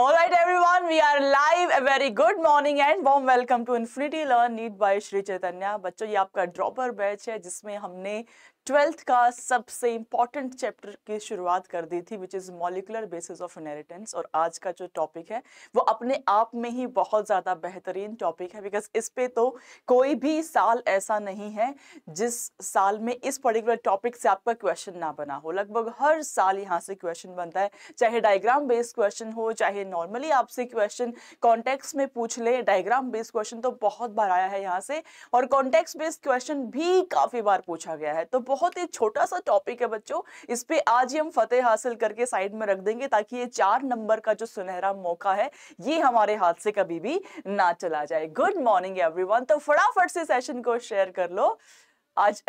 All right, everyone, we are live. A very good morning and warm welcome to Infinity Learn Need by Shri Chaitanya. बच्चों, ये आपका dropper batch है जिसमें हमने 12th का सबसे इंपॉर्टेंट चैप्टर की शुरुआत कर दी थी, which is molecular basis of inheritance. और आज का जो टॉपिक है वो अपने आप में ही बहुत ज्यादा बेहतरीन टॉपिक है, बिकॉज इस पे तो कोई भी साल ऐसा नहीं है जिस साल में इस पर्टिकुलर टॉपिक से आपका क्वेश्चन ना बना हो। लगभग हर साल यहाँ से क्वेश्चन बनता है, चाहे डायग्राम बेस्ड क्वेश्चन हो, चाहे नॉर्मली आपसे क्वेश्चन कॉन्टेक्स्ट में पूछ ले। डायग्राम बेस्ड क्वेश्चन तो बहुत बार आया है यहाँ से, और कॉन्टेक्स्ट बेस्ड क्वेश्चन भी काफी बार पूछा गया है। तो बहुत ही छोटा सा टॉपिक है बच्चों, इस पे आज ही हम फतेह हासिल करके साइड में रख देंगे ताकि ये 4 नंबर का जो सुनहरा मौका है ये हमारे हाथ से कभी भी ना चला जाए। Good morning everyone. तो फटाफट से सेशन को शेयर कर लो आज।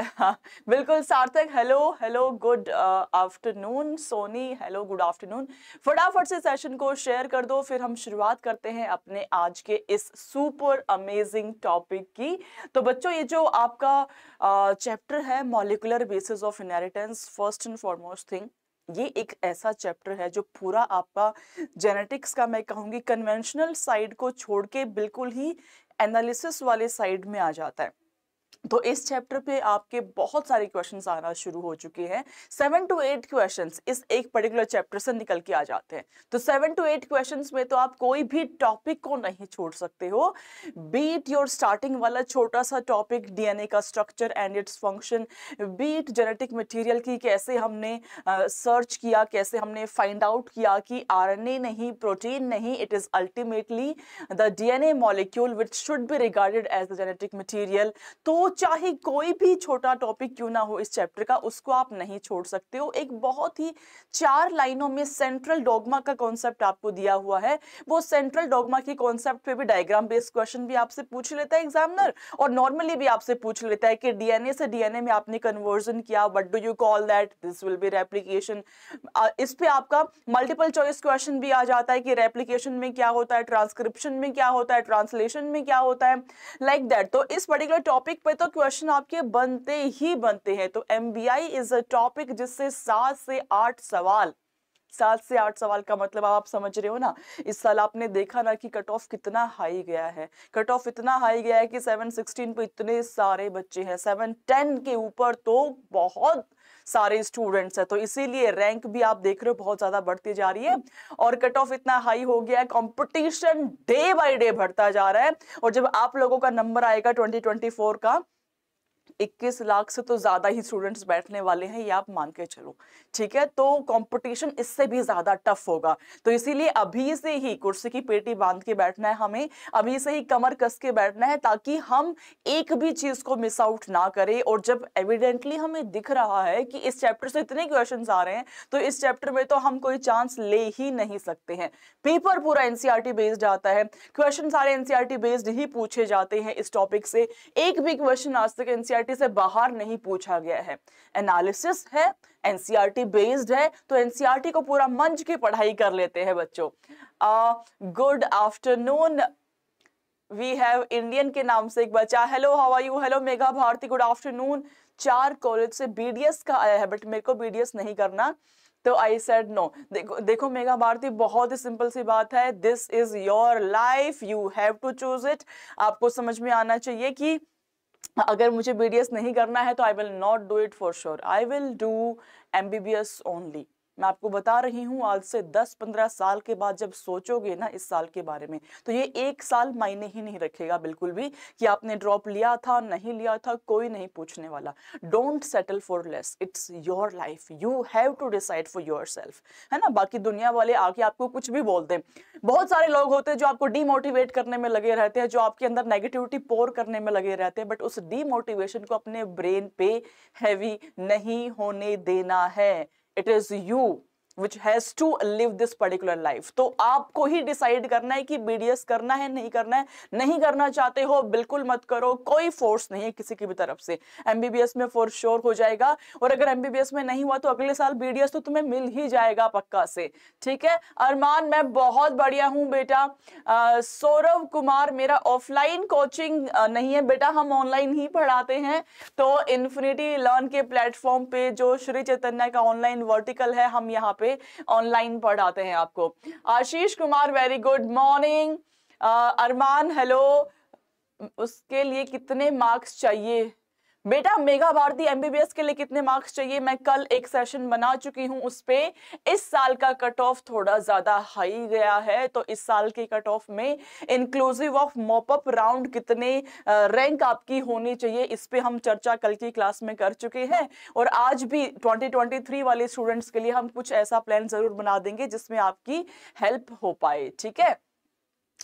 बिल्कुल Sarthak, hello hello, good afternoon. Soni, hello, good afternoon. फटाफट से सेशन को शेयर कर दो, फिर हम शुरुआत करते हैं अपने आज के इस सुपर अमेजिंग टॉपिक की। तो बच्चों, ये जो आपका चैप्टर है molecular basis of inheritance, first and foremost thing, ये एक ऐसा चैप्टर है जो पूरा आपका जेनेटिक्स का, मैं कहूंगी कन्वेंशनल साइड को छोड़ के बिल्कुल ही एनालिसिस वाले साइड में आ जाता है। तो इस चैप्टर पे आपके बहुत सारे क्वेश्चंस आना शुरू हो चुके हैं। 7 to 8 क्वेश्चंस इस एक पर्टिकुलर चैप्टर से निकल के आ जाते हैं। तो 7 to 8 क्वेश्चंस में तो आप कोई भी टॉपिक को नहीं छोड़ सकते हो। बीट योर स्टार्टिंग वाला छोटा सा टॉपिक डीएनए का structure and its function, be it genetic material की कैसे हमने सर्च किया, कैसे हमने फाइंड आउट किया कि आरएनए नहीं, प्रोटीन नहीं, it is ultimately the DNA molecule which should be regarded as the genetic material. तो चाहे कोई भी छोटा टॉपिक क्यों ना हो इस चैप्टर का, उसको आप नहीं छोड़ सकते हो। एक बहुत ही 4 लाइनों में सेंट्रल डॉगमा का कॉन्सेप्ट आपको दिया हुआ है। वो सेंट्रल डॉगमा की कॉन्सेप्ट पे भी डायग्राम बेस्ड क्वेश्चन भी आपसे पूछ लेता है एग्जामिनर, और नॉर्मली भी आपसे पूछ लेता है कि डीएनए से डीएनए में आपने कन्वर्जन किया, what do you call that, this will be replication. इस पे आपका मल्टीपल चॉइस क्वेश्चन भी आ जाता है कि रेप्लिकेशन में क्या होता है, ट्रांसक्रिप्शन में क्या होता है, ट्रांसलेशन में क्या होता है, लाइक दैट। तो इस पर्टिकुलर टॉपिक पे तो क्वेश्चन आपके बनते ही बनते हैं। तो एमबीआई इज अ टॉपिक जिससे 7 से 8 सवाल, 7 से 8 सवाल का मतलब आप समझ रहे हो ना। इस साल आपने देखा ना कि कट ऑफ कितना हाई गया है। कट ऑफ इतना हाई गया है कि 716 पे इतने सारे बच्चे हैं, 710 के ऊपर तो बहुत सारे स्टूडेंट्स हैं। तो इसीलिए रैंक भी आप देख रहे हो बहुत ज्यादा बढ़ती जा रही है, और कट ऑफ इतना हाई हो गया है, कंपटीशन डे बाय डे बढ़ता जा रहा है। और जब आप लोगों का नंबर आएगा 2024 का, 21 लाख से तो ज्यादा ही स्टूडेंट्स बैठने वाले हैं, ये आप मान के चलो, ठीक है। तो कंपटीशन इससे भी ज्यादा टफ होगा। तो इसीलिए अभी से ही कुर्सी की पेटी बांध के बैठना है हमें, अभी से ही कमर कस के बैठना है, ताकि हम एक भी चीज को मिस आउट ना करें। और जब एविडेंटली हमें दिख रहा है कि इस चैप्टर से इतने क्वेश्चंस आ रहे हैं, तो इस चैप्टर में तो हम कोई चांस ले ही नहीं सकते हैं। पेपर पूरा एनसीईआरटी बेस्ड आता है, क्वेश्चन सारे एनसीईआरटी बेस्ड ही पूछे जाते हैं इस टॉपिक से। एक भी क्वेश्चन आज तक एनसीईआरटी से बाहर नहीं पूछा गया है। एनालिसिस है, एनसीईआरटी बेस्ड है, तो एनसीईआरटी को पूरा मंच की पढ़ाई कर लेते हैं बच्चों। Good afternoon. We have Indian के नाम से एक बच्चा, hello how are you, hello Megha Bharti, good afternoon. 4 college से बीडीएस का आया है, बट मेरे को बीडीएस नहीं करना, तो आई सेड नो। देखो मेघा भारती, बहुत ही सिंपल सी बात है, this is your life, you have to choose it. आपको समझ में आना चाहिए कि अगर मुझे बीडीएस नहीं करना है तो I will not do it for sure, I will do MBBS only. मैं आपको बता रही हूँ, आज से 10-15 साल के बाद जब सोचोगे ना इस साल के बारे में, तो ये 1 साल मायने ही नहीं रखेगा बिल्कुल भी कि आपने ड्रॉप लिया था नहीं लिया था, कोई नहीं पूछने वाला। Don't settle for less, it's your life, you have to decide for yourself, है ना। बाकी दुनिया वाले आके आपको कुछ भी बोल दें। बहुत सारे लोग होते हैं जो आपको डीमोटिवेट करने में लगे रहते हैं, जो आपके अंदर नेगेटिविटी पोर करने में लगे रहते हैं, बट उस डीमोटिवेशन को अपने ब्रेन पे हैवी नहीं होने देना है। It is you which has to live this particular life। तो आपको ही डिसाइड करना है कि बीडीएस करना है नहीं करना है। नहीं करना चाहते हो बिल्कुल मत करो, कोई फोर्स नहीं है किसी की भी तरफ से। एमबीबीएस में फॉर श्योर हो जाएगा, और अगर एमबीबीएस में नहीं हुआ तो अगले साल बीडीएस तो तुम्हें मिल ही जाएगा पक्का से, ठीक है। अरमान, मैं बहुत बढ़िया हूँ बेटा। सौरभ कुमार, मेरा ऑफलाइन कोचिंग नहीं है बेटा, हम ऑनलाइन ही पढ़ाते हैं। तो इन्फिनिटी लर्न के प्लेटफॉर्म पे जो श्री चैतन्य का ऑनलाइन वर्टिकल है, हम यहाँ पे ऑनलाइन पढ़ाते हैं आपको। Ashish Kumar very good morning. अरमान हेलो। उसके लिए कितने मार्क्स चाहिए बेटा? मेगा भारती एमबीबीएस के लिए कितने मार्क्स चाहिए? मैं कल एक सेशन बना चुकी हूं उस पे। इस साल का कट ऑफ थोड़ा ज्यादा हाई गया है, तो इस साल के कट ऑफ में इंक्लूसिव ऑफ मॉपअप राउंड कितने रैंक आपकी होनी चाहिए, इस पे हम चर्चा कल की क्लास में कर चुके हैं। और आज भी 2023 वाले स्टूडेंट्स के लिए हम कुछ ऐसा प्लान जरूर बना देंगे जिसमें आपकी हेल्प हो पाए। ठीक है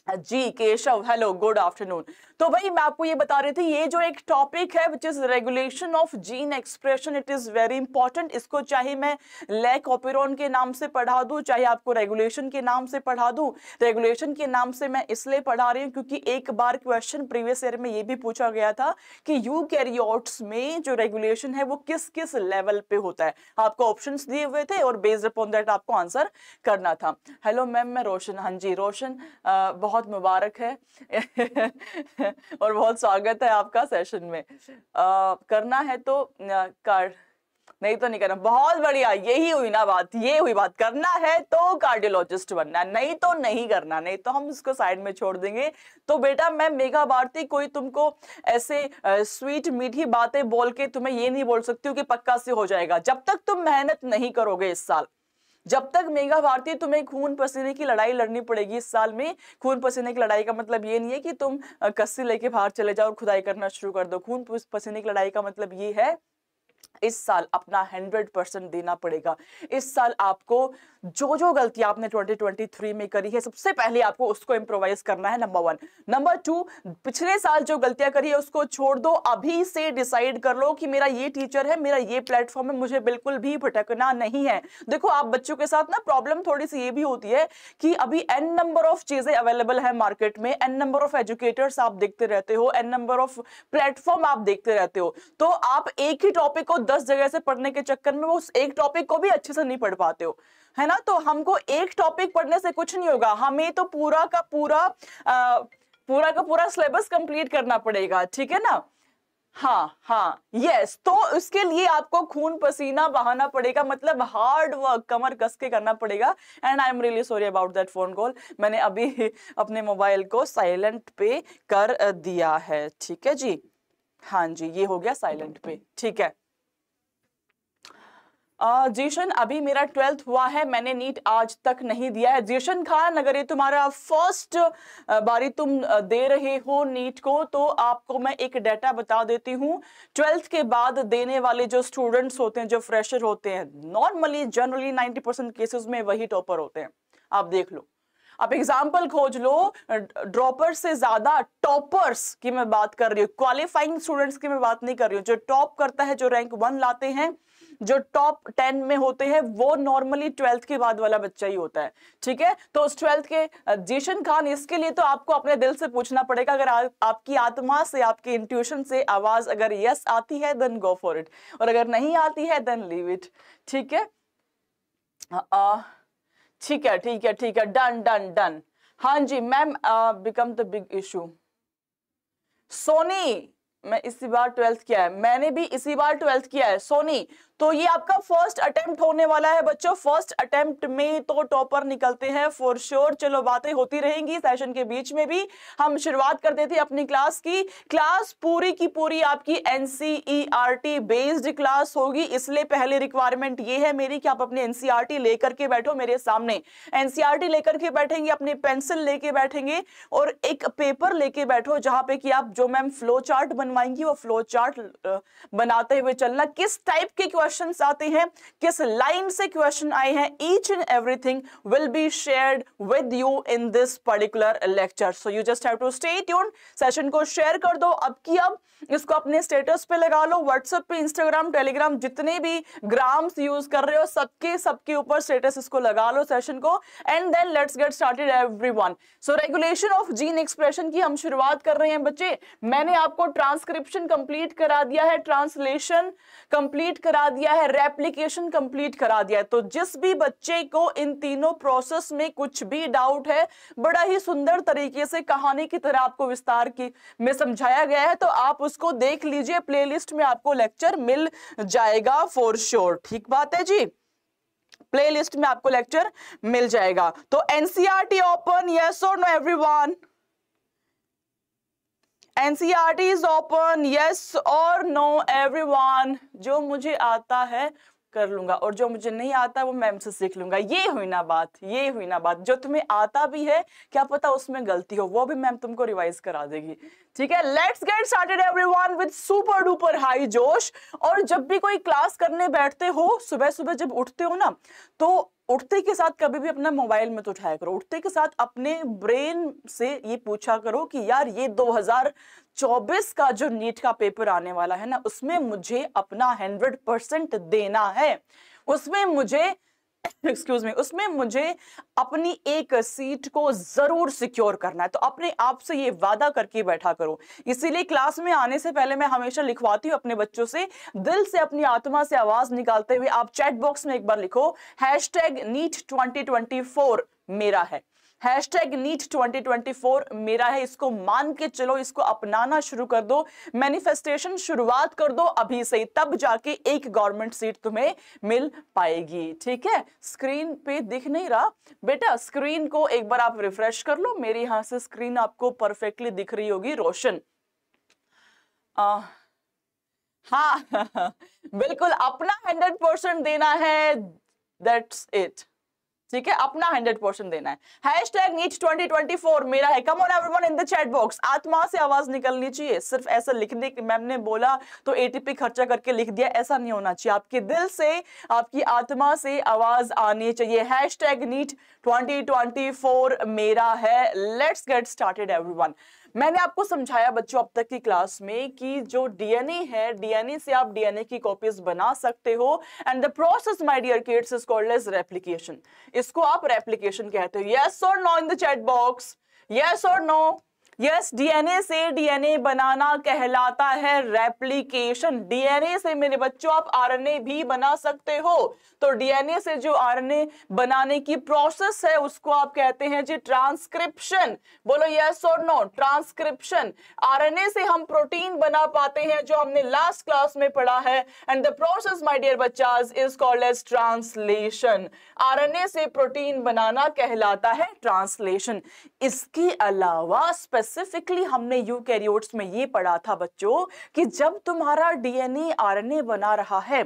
जी। Keshav hello good afternoon. तो भाई मैं आपको ये बता रही थी, ये जो एक टॉपिक है which is regulation of gene expression, it is very important. इसको चाहे मैं लैक ऑपेरॉन के नाम से पढ़ा दूं, चाहे आपको रेगुलेशन के नाम से पढ़ा दूं। रेगुलेशन के नाम से मैं इसलिए पढ़ा रही हूं क्योंकि एक बार क्वेश्चन प्रीवियस ईयर में ये भी पूछा गया था कि यूकैरियोट्स में जो रेगुलेशन है वो किस किस लेवल पे होता है। आपको ऑप्शंस दिए हुए थे और बेस्ड अपॉन दैट आपको आंसर करना था। हेलो मैम, मैं रोशन। हाँ जी रोशन, बहुत मुबारक है और बहुत स्वागत है आपका सेशन में। करना है तो कर, नहीं तो नहीं करना। बहुत बढ़िया, यही हुई ना बात, ये हुई बात। करना है तो कार्डियोलॉजिस्ट बनना है, नहीं तो नहीं करना, नहीं तो हम इसको साइड में छोड़ देंगे। तो बेटा मैं मेघा भारती कोई तुमको ऐसे स्वीट मीठी बातें बोल के तुम्हें ये नहीं बोल सकती हूँ कि पक्का से हो जाएगा। जब तक तुम मेहनत नहीं करोगे इस साल, जब तक मेघा भारती तुम्हें खून पसीने की लड़ाई लड़नी पड़ेगी इस साल में। खून पसीने की लड़ाई का मतलब ये नहीं है कि तुम कस्सी लेके बाहर चले जाओ और खुदाई करना शुरू कर दो। खून पसीने की लड़ाई का मतलब ये है इस साल अपना 100% देना पड़ेगा। इस साल आपको जो जो गलती आपने 2023 में करी है, सबसे पहले आपको उसको इम्प्रोवाइज करना है, नंबर 1। नंबर 2, पिछले साल जो गलतियां करी है उसको छोड़ दो। अभी से डिसाइड कर लो कि मेरा ये टीचर है, मेरा ये प्लेटफॉर्म है, मुझे बिल्कुल भी भटकना नहीं है। देखो आप बच्चों के साथ ना प्रॉब्लम थोड़ी सी ये भी होती है कि अभी n नंबर ऑफ चीजें अवेलेबल है मार्केट में, n नंबर ऑफ एजुकेटर्स आप देखते रहते हो, n नंबर ऑफ प्लेटफॉर्म आप देखते रहते हो। तो आप एक ही टॉपिक को 10 जगह से पढ़ने के चक्कर में उस एक टॉपिक को भी अच्छे से नहीं पढ़ पाते हो, है ना। तो हमको एक टॉपिक पढ़ने से कुछ नहीं होगा, हमें तो पूरा का पूरा सिलेबस कंप्लीट करना पड़ेगा, ठीक है ना। हाँ यस, तो उसके लिए आपको खून पसीना बहाना पड़ेगा, मतलब हार्ड वर्क कमर कस के करना पड़ेगा। And I am really sorry about that phone call. मैंने अभी अपने मोबाइल को साइलेंट पे कर दिया है, ठीक है जी। हाँ जी, ये हो गया साइलेंट पे, ठीक है। जीशन, अभी मेरा 12th हुआ है, मैंने नीट आज तक नहीं दिया है। जीशन खान, अगर ये तुम्हारा फर्स्ट बारी तुम दे रहे हो नीट को, तो आपको मैं एक डाटा बता देती हूँ। 12th के बाद देने वाले जो स्टूडेंट्स होते हैं, जो फ्रेशर होते हैं, नॉर्मली जनरली 90% केसेस में वही टॉपर होते हैं। आप देख लो, आप एग्जाम्पल खोज लो, ड्रॉपर से ज्यादा टॉपर्स की मैं बात कर रही हूँ, क्वालिफाइंग स्टूडेंट्स की मैं बात नहीं कर रही हूँ। जो टॉप करता है, जो रैंक 1 लाते हैं, जो टॉप 10 में होते हैं, वो नॉर्मली 12th के बाद वाला बच्चा ही होता है, ठीक है। तो उस 12th के जीशन खान, इसके लिए तो आपको अपने दिल से पूछना पड़ेगा। अगर आपकी आत्मा से, आपकी इंट्यूशन से आवाज अगर यस आती है देन गो फॉर इट, और अगर नहीं आती है देन लीव इट, ठीक है। ठीक है, डन। हाँ जी ma'am, become the big issue. Soni, मैं इसी बार 12th किया है, मैंने भी इसी बार 12th किया है सोनी। तो ये आपका फर्स्ट अटेम्प्ट होने वाला है बच्चों। फर्स्ट अटेम्प्ट में तो टॉपर निकलते हैं फॉर श्योर। चलो बातें होती रहेंगी सेशन के बीच में भी। हम शुरुआत कर देते हैं अपनी क्लास की। क्लास पूरी की पूरी आपकी एनसीईआरटी बेस्ड क्लास होगी, इसलिए पहले रिक्वायरमेंट ये है मेरी कि आप अपनी एनसीईआरटी लेकर के बैठो मेरे सामने। एनसीईआरटी लेकर के बैठेंगे, अपनी पेंसिल लेके बैठेंगे और एक पेपर लेके बैठो जहां पे कि आप जो मैम फ्लो चार्ट बनवाएंगी वो फ्लो चार्ट बनाते हुए चलना। किस टाइप के क्वेश्चंस आते हैं, किस लाइन से क्वेश्चन आए हैं, each and everything will be shared with you in this particular lecture. So you just have to stay tuned. Session को शेयर कर दो अब की अब, इसको अपने स्टेटस पे लगा लो, व्हाट्सएप पे, इंस्टाग्राम, टेलीग्राम, जितने भी ग्राम्स यूज कर रहे हो सबके ऊपर स्टेटस इसको लगा लो सेशन को। And then let's get started everyone. So regulation of gene expression की हम शुरुआत कर रहे हैं बच्चे। मैंने आपको ट्रांसक्रिप्शन कंप्लीट करा दिया है, ट्रांसलेशन कंप्लीट करा दिया है, रेप्लिकेशन कंप्लीट करा दिया है। तो जिस भी बच्चे को इन तीनों प्रोसेस में कुछ भी डाउट है, बड़ा ही सुंदर तरीके से कहानी की तरह आपको विस्तार में समझाया गया है, तो आप उसको देख लीजिए, प्लेलिस्ट में आपको लेक्चर मिल जाएगा फॉर श्योर। ठीक बात है जी। प्लेलिस्ट में आपको लेक्चर मिल जाएगा। तो एनसीईआरटी ओपन, यस और no everyone? NCERT is open, yes और नो एवरीवन? जो मुझे आता है कर लूंगा और जो मुझे नहीं आता वो मैम से सीख लूंगा। ये हुई ना बात, ये हुई ना बात। जो तुम्हें आता भी है क्या पता उसमें गलती हो, वो भी मैम तुमको रिवाइज करा देगी। ठीक है, let's get started everyone with super duper high जोश। और जब भी कोई क्लास करने बैठते हो, सुबह सुबह जब उठते हो ना, तो उठते के साथ कभी भी अपना मोबाइल मत उठाया करो। उठते के साथ अपने ब्रेन से ये पूछा करो कि यार ये 2024 का जो नीट का पेपर आने वाला है ना, उसमें मुझे अपना 100% देना है, उसमें मुझे एक्सक्यूज मी, उसमें मुझे अपनी एक सीट को जरूर सिक्योर करना है। तो अपने आप से ये वादा करके बैठा करो। इसीलिए क्लास में आने से पहले मैं हमेशा लिखवाती हूँ अपने बच्चों से, दिल से अपनी आत्मा से आवाज निकालते हुए आप चैट बॉक्स में एक बार लिखो #NEET2024 मेरा है, #NEET2024 मेरा है। इसको मान के चलो, इसको अपनाना शुरू कर दो, मैनिफेस्टेशन शुरुआत कर दो अभी से, तब जाके एक गवर्नमेंट सीट तुम्हें मिल पाएगी। ठीक है, स्क्रीन पे दिख नहीं रहा बेटा, स्क्रीन को एक बार आप रिफ्रेश कर लो। मेरे यहां से स्क्रीन आपको परफेक्टली दिख रही होगी, रोशन। हाँ बिल्कुल, अपना 100% देना है, दैट्स इट। ठीक है, अपना 100% देना है। #NEET2024 मेरा है। Come on everyone in the chat box, आत्मा से आवाज निकलनी चाहिए। सिर्फ ऐसा लिखने की मैम ने बोला तो एटीपी खर्चा करके लिख दिया, ऐसा नहीं होना चाहिए। आपके दिल से, आपकी आत्मा से आवाज आनी चाहिए। #NEET2024 मेरा है। Let's get started everyone. मैंने आपको समझाया बच्चों अब तक की क्लास में कि जो डीएनए है, डीएनए से आप डीएनए की कॉपीज बना सकते हो, and the process my dear kids is called as replication. इसको आप रेप्लिकेशन कहते हो। यस और no in the chat box, yes और नो? यस, डीएनए से डीएनए बनाना कहलाता है रेप्लिकेशन। डीएनए से मेरे बच्चों आप आरएनए भी बना सकते हो। तो डीएनए से जो आरएनए बनाने की प्रोसेस है उसको आप कहते हैं जी ट्रांसक्रिप्शन। बोलो यस और नो? ट्रांसक्रिप्शन। आरएनए से हम प्रोटीन बना पाते हैं, जो हमने लास्ट क्लास में पढ़ा है, and the process my dear बच्चास is called as translation. RNA से प्रोटीन बनाना कहलाता है ट्रांसलेशन। इसके अलावा स्पेसिफिकली हमने यूकैरियोट्स में ये पढ़ा था बच्चों कि जब तुम्हारा डीएनए आरएनए बना रहा है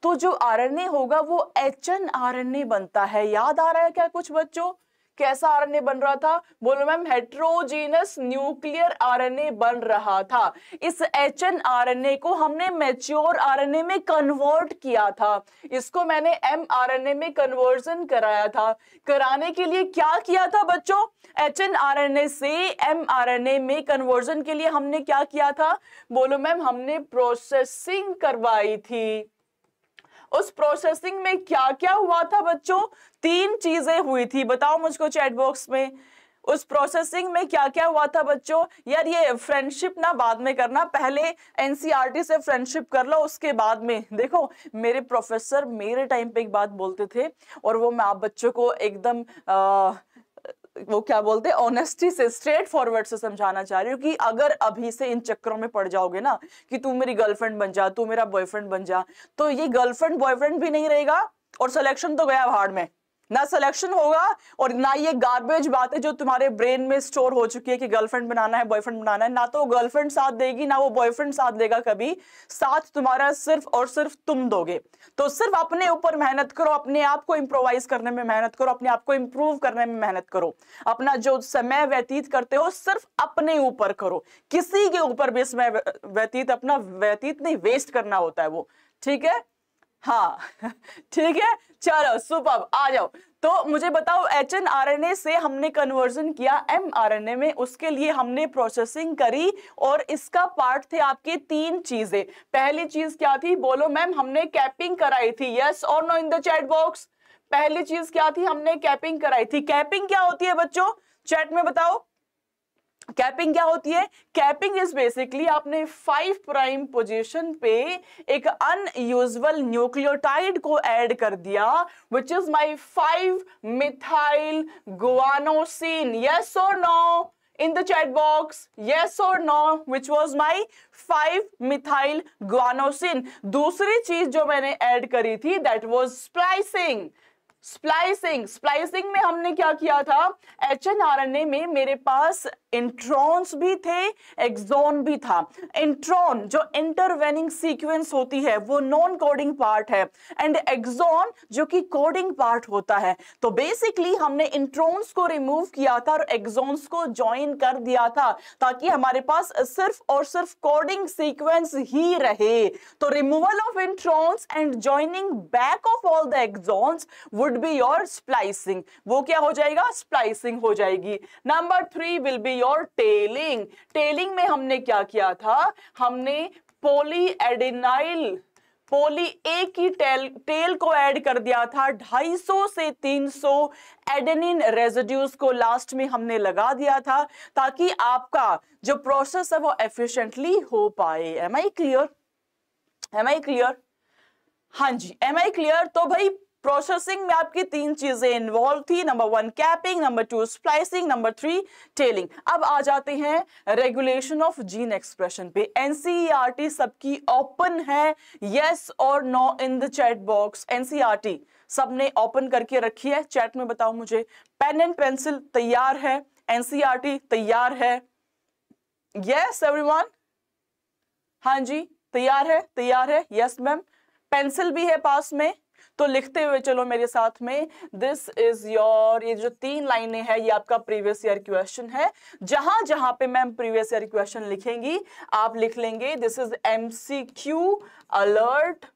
तो जो आरएनए होगा वो एचएनआरएनए बनता है। याद आ रहा है क्या कुछ बच्चों? कैसा आरएनए बन रहा था? बोलो मैम, हेट्रोजीनस न्यूक्लियर आरएनए बन रहा था। इस एचएनआरएनए को हमने मैच्योर आरएनए में कन्वर्ट किया था। इसको मैंने एमआरएनए में कन्वर्जन कराया था। कराने के लिए क्या किया था बच्चों? एचएनआरएनए से एमआरएनए में कन्वर्जन के लिए हमने क्या किया था? बोलो मैम, हमने प्रोसेसिंग करवाई थी। उस प्रोसेसिंग में क्या क्या हुआ था बच्चों? 3 चीजें हुई थी, बताओ मुझको चैट बॉक्स में। उस प्रोसेसिंग में क्या क्या हुआ था बच्चों? यार ये फ्रेंडशिप ना बाद में करना, पहले एनसीईआरटी से फ्रेंडशिप कर लो, उसके बाद में देखो। मेरे प्रोफेसर मेरे टाइम पे एक बात बोलते थे, और वो मैं आप बच्चों को एकदम वो क्या बोलते हैं, ऑनेस्टी से, स्ट्रेट फॉरवर्ड से समझाना चाह रही हूँ कि अगर अभी से इन चक्करों में पड़ जाओगे ना कि तू मेरी गर्लफ्रेंड बन जा, तू मेरा बॉयफ्रेंड बन जा, तो ये गर्लफ्रेंड बॉयफ्रेंड भी नहीं रहेगा और सिलेक्शन तो गया भाड़ में। ना सिलेक्शन होगा और ना ये गार्बेज बातें जो तुम्हारे ब्रेन में स्टोर हो चुकी है कि गर्लफ्रेंड बनाना है, बॉयफ्रेंड बनाना है, ना तो गर्लफ्रेंड साथ देगी ना वो बॉयफ्रेंड साथ देगा। कभी साथ तुम्हारा सिर्फ और सिर्फ तुम दोगे। तो सिर्फ अपने ऊपर मेहनत करो, अपने आप को इम्प्रोवाइज करने में मेहनत करो, अपने आप को इम्प्रूव करने में मेहनत करो। अपना जो समय व्यतीत करते हो सिर्फ अपने ऊपर करो, किसी के ऊपर भी समय व्यतीत, अपना व्यतीत नहीं, वेस्ट करना होता है वो। ठीक है, हाँ ठीक है, चलो सुपर, आ जाओ। तो मुझे बताओ, एचएनआरएनए से हमने कन्वर्जन किया एमआरएनए में, उसके लिए हमने प्रोसेसिंग करी, और इसका पार्ट थे आपके 3 चीजें। पहली चीज क्या थी? बोलो मैम, हमने कैपिंग कराई थी। यस और no in the chat box? पहली चीज क्या थी? हमने कैपिंग कराई थी। कैपिंग क्या होती है बच्चों? चैट में बताओ, कैपिंग क्या होती है? कैपिंग इज बेसिकली आपने 5 प्राइम पोजीशन पे एक अनयूजुअल न्यूक्लियोटाइड को ऐड कर दिया, which is my 5 methyl guanosine. Yes और no? in the chat box, yes or no, which was my 5-methyl guanosine. दूसरी चीज जो मैंने ऐड करी थी that was splicing. स्प्लाइसिंग में हमने क्या किया था, एचएनआरएनए में मेरे पास इंट्रॉन्स भी थे, एक्सॉन भी था. इंट्रॉन जो इंटरवेनिंग सीक्वेंस होती है वो नॉन कोडिंग पार्ट है, एंड एक्सॉन जो कि कोडिंग पार्ट होता है. तो बेसिकली हमने इंट्रॉन्स को रिमूव किया था और एक्सॉन्स को ज्वाइन कर दिया था ताकि हमारे पास सिर्फ और सिर्फ कोडिंग सीक्वेंस ही रहे. तो removal of introns and joining back of all the exons would be your splicing. वो क्या हो जाएगा, स्प्लाइसिंग हो जाएगी. Number 3 will be your tailing. Tailing में हमने क्या किया था, हमने पॉली ए की टेल को ऐड कर दिया था. 250 से 300 एडेनिन रेजिड्यूज को लास्ट में हमने लगा दिया था ताकि आपका जो प्रोसेस है वो एफिशिएंटली हो पाए. Am I clear? हाँ जी, एम आई क्लियर? तो भाई प्रोसेसिंग में आपकी 3 चीजें इन्वॉल्व थी. Number 1 capping, number 2 splicing, number 3 telling. अब आ जाते हैं रेगुलेशन ऑफ जीन एक्सप्रेशन पे. एनसीईआरटी सबकी ओपन है, यस और no in the chat box. NCERT सबने ओपन करके रखी है, चैट में बताओ मुझे. पेन एंड पेंसिल तैयार है, एनसीईआरटी तैयार है, यस एवरीवन? हाँ जी, तैयार है, यस मैम. पेंसिल भी है पास में, तो लिखते हुए चलो मेरे साथ में. दिस इज योर, ये जो 3 लाइनें हैं ये आपका प्रीवियस ईयर क्वेश्चन है. जहां जहां पे मैम प्रीवियस ईयर क्वेश्चन लिखेंगी आप लिख लेंगे this is MCQ alert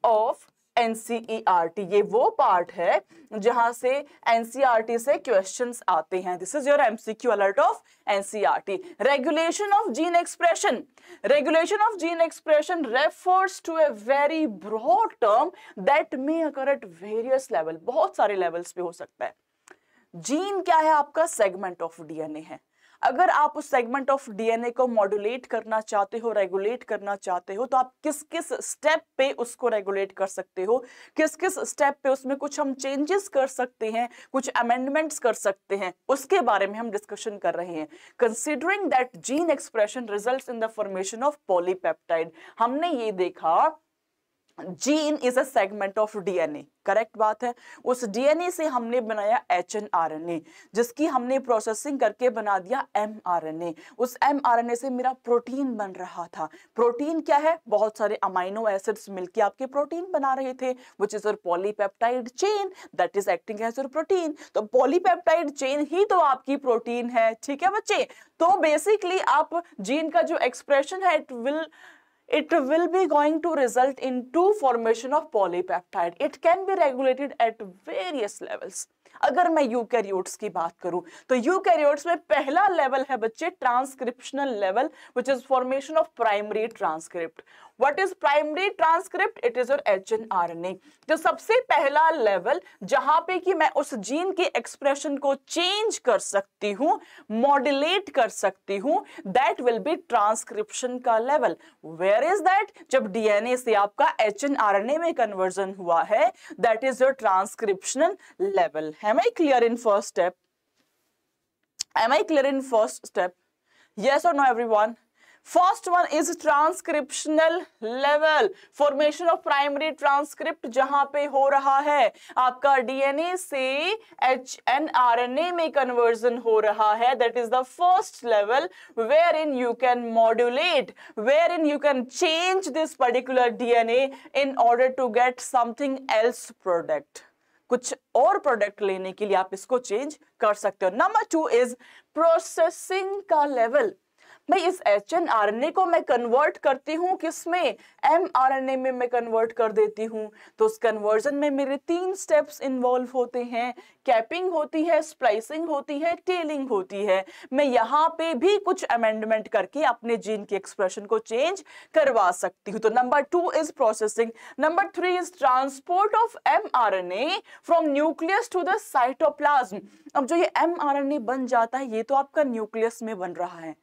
of NCERT. ये वो पार्ट है जहां से एनसीईआरटी से क्वेश्चंस आते हैं. This is your MCQ alert of NCERT. Regulation of gene expression. Regulation of gene expression refers to a very broad term that may occur at various level. बहुत सारे लेवल्स पे हो सकता है. जीन क्या है, आपका सेगमेंट ऑफ डीएनए है. अगर आप उस सेगमेंट ऑफ डीएनए को मॉड्यूलेट करना चाहते हो, रेगुलेट करना चाहते हो, तो आप किस किस स्टेप पे उसको रेगुलेट कर सकते हो, किस किस स्टेप पे उसमें कुछ हम चेंजेस कर सकते हैं, कुछ अमेंडमेंट्स कर सकते हैं, उसके बारे में हम डिस्कशन कर रहे हैं. Considering that gene expression results in the formation of polypeptide. हमने ये देखा gene is a segment of DNA, correct बात है. उस डीएनए से हमने बनाया एचएनआरएनए, जिसकी हमने प्रोसेसिंग करके बना दिया एमआरएनए. उस एमआरएनए से मेरा प्रोटीन बन रहा था. प्रोटीन क्या है, बहुत सारे अमाइनो एसिड्स मिलके आपके प्रोटीन बना रहे थे, which is your polypeptide chain that is acting as your protein. तो पॉलीपेप्टाइड चेन ही तो आपकी प्रोटीन है. ठीक है बच्चे? तो बेसिकली आप जीन का जो एक्सप्रेशन है it will be going to result into formation of polypeptide. It can be regulated at various levels. अगर मैं यूकैरियोट्स की बात करूं तो यूकैरियोट्स में पहला लेवल है बच्चे transcriptional level, which is formation of primary transcript. What is primary transcript? It is your hnRNA. तो सबसे पहला लेवल जहां पे कि मैं उस जीन के एक्सप्रेशन को चेंज कर सकती हूं, मॉड्यूलेट कर सकती हूं, दैट विल बी ट्रांसक्रिप्शन का लेवल. Where is that? जब डीएनए से आपका एचएनआरएनए में कन्वर्जन हुआ है, that is your transcriptional level. Am I clear in first step? Am I clear in first step? Yes or no everyone? First one is transcriptional level. Formation of primary transcript जहां पे हो रहा है आपका DNA से hnRNA में conversion हो रहा है. That is the first level wherein you can modulate, wherein you can change this particular DNA in order to get something else product. कुछ और प्रोडक्ट लेने के लिए आप इसको चेंज कर सकते हो. नंबर 2 इज प्रोसेसिंग का लेवल. मैं इस एचएनआरएनए को मैं कन्वर्ट करती हूँ किसमें, एमआरएनए में मैं कन्वर्ट कर देती हूँ. तो उस कन्वर्जन में मेरे 3 स्टेप्स इन्वॉल्व होते हैं. कैपिंग होती है, स्प्लाइसिंग होती है, टेलिंग होती है. मैं यहाँ पे भी कुछ अमेंडमेंट करके अपने जीन के एक्सप्रेशन को चेंज करवा सकती हूँ. तो number 2 is processing. Number 3 is transport of mRNA from nucleus to the cytoplasm. अब जो ये एमआरएनए बन जाता है ये तो आपका न्यूक्लियस में बन रहा है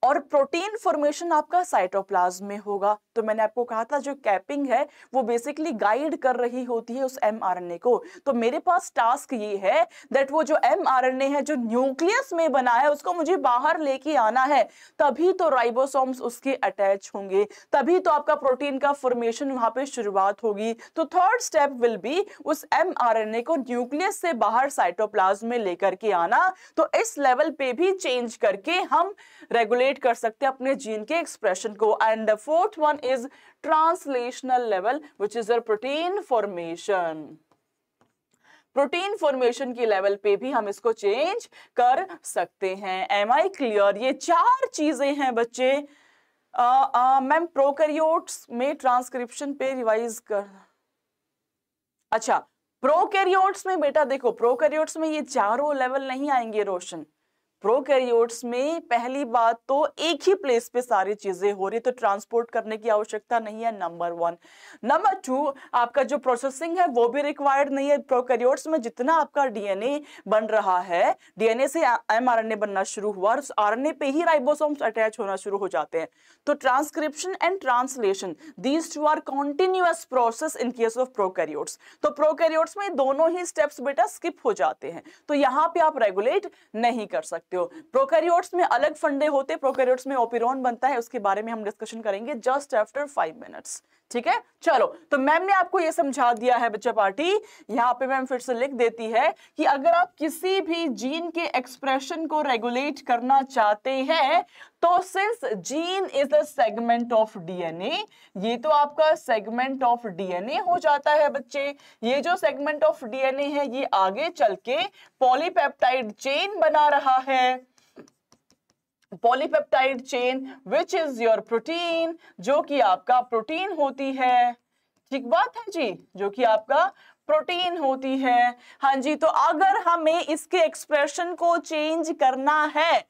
और प्रोटीन फॉर्मेशन आपका साइटोप्लाज्म में होगा. तो मैंने आपको कहा था जो कैपिंग है वो बेसिकली गाइड कर रही होती है उस mRNA को। तो मेरे पास टास्क ये है दैट वो जो mRNA है जो न्यूक्लियस में बना है उसको मुझे बाहर लेके आना है, तभी तो राइबोसोम्स उसके अटैच होंगे, तभी तो आपका प्रोटीन का फॉर्मेशन वहां पे शुरुआत होगी। तो थर्ड स्टेप विल बी उस mRNA को न्यूक्लियस से बाहर साइटोप्लाज्म में लेकर के आना। तो इस लेवल पे भी चेंज करके हम रेगुलेट कर सकते हैं अपने जीन के एक्सप्रेशन को। And the fourth one is translational level which is your protein formation. Protein formation की लेवल पे भी हम इसको चेंज कर सकते हैं। Am I clear? ये चार चीजें हैं बच्चे। मैम प्रोकैरियोट्स में ट्रांसक्रिप्शन पे रिवाइज कर, अच्छा प्रोकैरियोट्स में बेटा देखो, प्रोकैरियोट्स में ये चारों लेवल नहीं आएंगे रोशन। प्रोकैरियोट्स में पहली बात तो एक ही प्लेस पे सारी चीजें हो रही, तो ट्रांसपोर्ट करने की आवश्यकता नहीं है, नंबर वन। नंबर टू, आपका जो प्रोसेसिंग है वो भी रिक्वायर्ड नहीं है। प्रोकैरियोट्स में जितना आपका डीएनए बन रहा है, डीएनए से एमआरएनए बनना शुरू हुआ और उस आरएनए पे ही राइबोसोम्स अटैच होना शुरू हो जाते हैं। तो transcription and translation, these two are continuous process in case of prokaryotes. तो प्रोकैरियोट्स में दोनों ही स्टेप्स बेटा स्किप हो जाते हैं, तो यहाँ पे आप रेगुलेट नहीं कर सकते हो। प्रोकैरियोट्स में अलग फंडे होते, प्रोकैरियोट्स में ओपिरोन बनता है, उसके बारे में हम डिस्कशन करेंगे जस्ट आफ्टर 5 मिनट्स। ठीक है, चलो तो मैम ने आपको ये समझा दिया है बच्चा पार्टी। यहाँ पे मैम फिर से लिख देती है कि अगर आप किसी भी जीन के एक्सप्रेशन को रेगुलेट करना चाहते हैं तो since gene is a segment of DNA, ये तो आपका सेगमेंट ऑफ डीएनए हो जाता है बच्चे। ये जो सेगमेंट ऑफ डीएनए है ये आगे चल के पॉलीपेप्टाइड चेन बना रहा है, polypeptide chain which is your protein, जो कि आपका प्रोटीन होती है। ठीक बात है जी, जो कि आपका प्रोटीन होती है। हाँ जी, तो अगर हमें इसके एक्सप्रेशन को चेंज करना है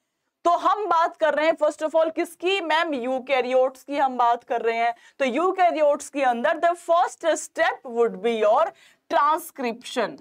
तो हम बात कर रहे हैं फर्स्ट ऑफ ऑल किसकी मैम, यूकैरियोट्स की हम बात कर रहे हैं। तो यूकैरियोट्स के अंदर the first step would be your transcription.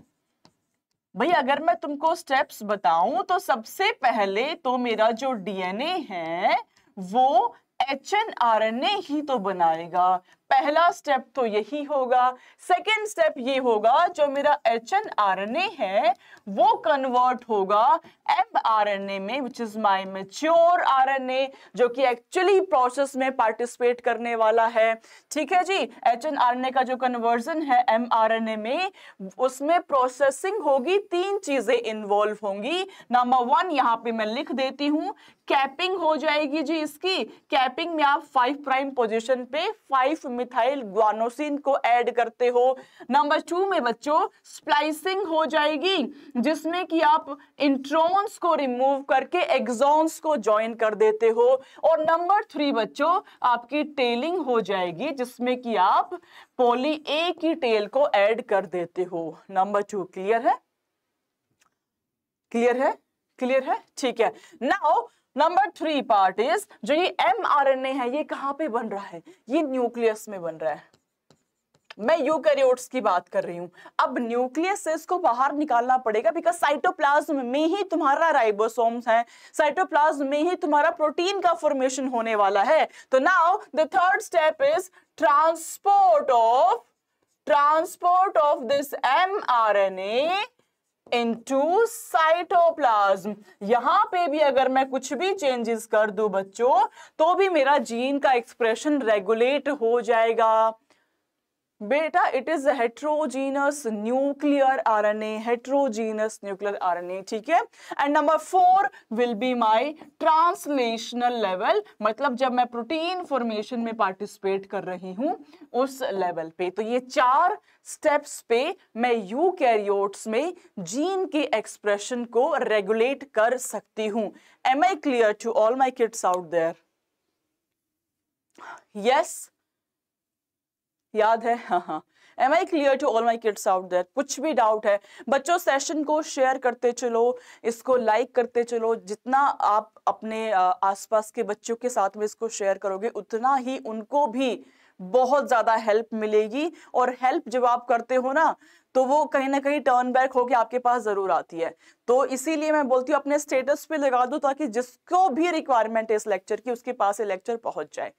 भाई अगर मैं तुमको स्टेप्स बताऊं तो सबसे पहले तो मेरा जो डीएनए है वो एचएनआरएनए ही तो बनाएगा, पहला स्टेप तो यही होगा। सेकेंड स्टेप ये होगा जो मेरा एचएनआरएनए है वो कन्वर्ट होगा एमआरएनए में which is my mature RNA, जो कि एक्चुअली प्रोसेस में पार्टिसिपेट करने वाला है। ठीक है जी, एचएनआरएनए का जो कन्वर्जन है एमआरएनए में, उसमें प्रोसेसिंग होगी, तीन चीजें इन्वॉल्व होंगी। नंबर वन यहाँ पे मैं लिख देती हूं, कैपिंग हो जाएगी जी इसकी। कैपिंग में आप 5 प्राइम पोजीशन पे 5 मिथाइल ग्वानोसिन को ऐड करते हो। नंबर 2 में बच्चों स्प्लाइसिंग हो जाएगी, जिसमें कि आप इंट्रॉन्स को रिमूव करके एक्सॉन्स को ज्वाइन कर देते हो। और नंबर 3 बच्चों आपकी टेलिंग हो जाएगी, जिसमें कि आप पॉली ए की टेल को ऐड कर देते हो। नंबर 2 क्लियर है? क्लियर है? क्लियर है? ठीक है। नाउ नंबर 3 पार्ट इज, जो ये एमआरएनए है ये कहां पे बन रहा है? ये न्यूक्लियस में बन रहा है। मैं यूकैरियोट्स की बात कर रही हूं। अब न्यूक्लियस से इसको बाहर निकालना पड़ेगा, बिकॉज साइटोप्लाज्म में ही तुम्हारा राइबोसोम्स है, साइटोप्लाज्म में ही तुम्हारा प्रोटीन का फॉर्मेशन होने वाला है। तो now the third step is transport of this mRNA into cytoplasm. यहां पे भी अगर मैं कुछ भी चेंजेस कर दूं बच्चों तो भी मेरा जीन का एक्सप्रेशन रेगुलेट हो जाएगा। बेटा it is heterogeneous nuclear RNA, heterogeneous nuclear RNA. ठीक है। And number 4 will be my translational level, मतलब जब मैं प्रोटीन फॉर्मेशन में पार्टिसिपेट कर रही हूं उस लेवल पे। तो ये 4 स्टेप्स पे मैं यूकैरियोट्स में जीन के एक्सप्रेशन को रेगुलेट कर सकती हूं। Am I clear to all my kids out there? Yes, याद है? हाँ। Am I clear to all my kids out there? कुछ भी डाउट है बच्चों सेशन को शेयर करते चलो, इसको लाइक करते चलो। जितना आप अपने आसपास के बच्चों के साथ में इसको शेयर करोगे उतना ही उनको भी बहुत ज्यादा हेल्प मिलेगी। और हेल्प जब आप करते हो ना तो वो कहीं ना कहीं टर्न बैक होके आपके पास जरूर आती है। तो इसीलिए मैं बोलती हूँ अपने स्टेटस पे लगा दो, ताकि जिसको भी रिक्वायरमेंट है इस लेक्चर की उसके पास ये लेक्चर पहुंच जाए।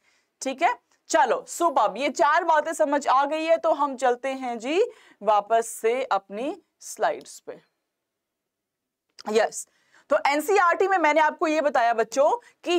ठीक है, चलो सुपर, ये 4 बातें समझ आ गई है, तो हम चलते हैं जी वापस से अपनी स्लाइड्स पे। यस, तो एनसीईआरटी में मैंने आपको ये बताया बच्चों कि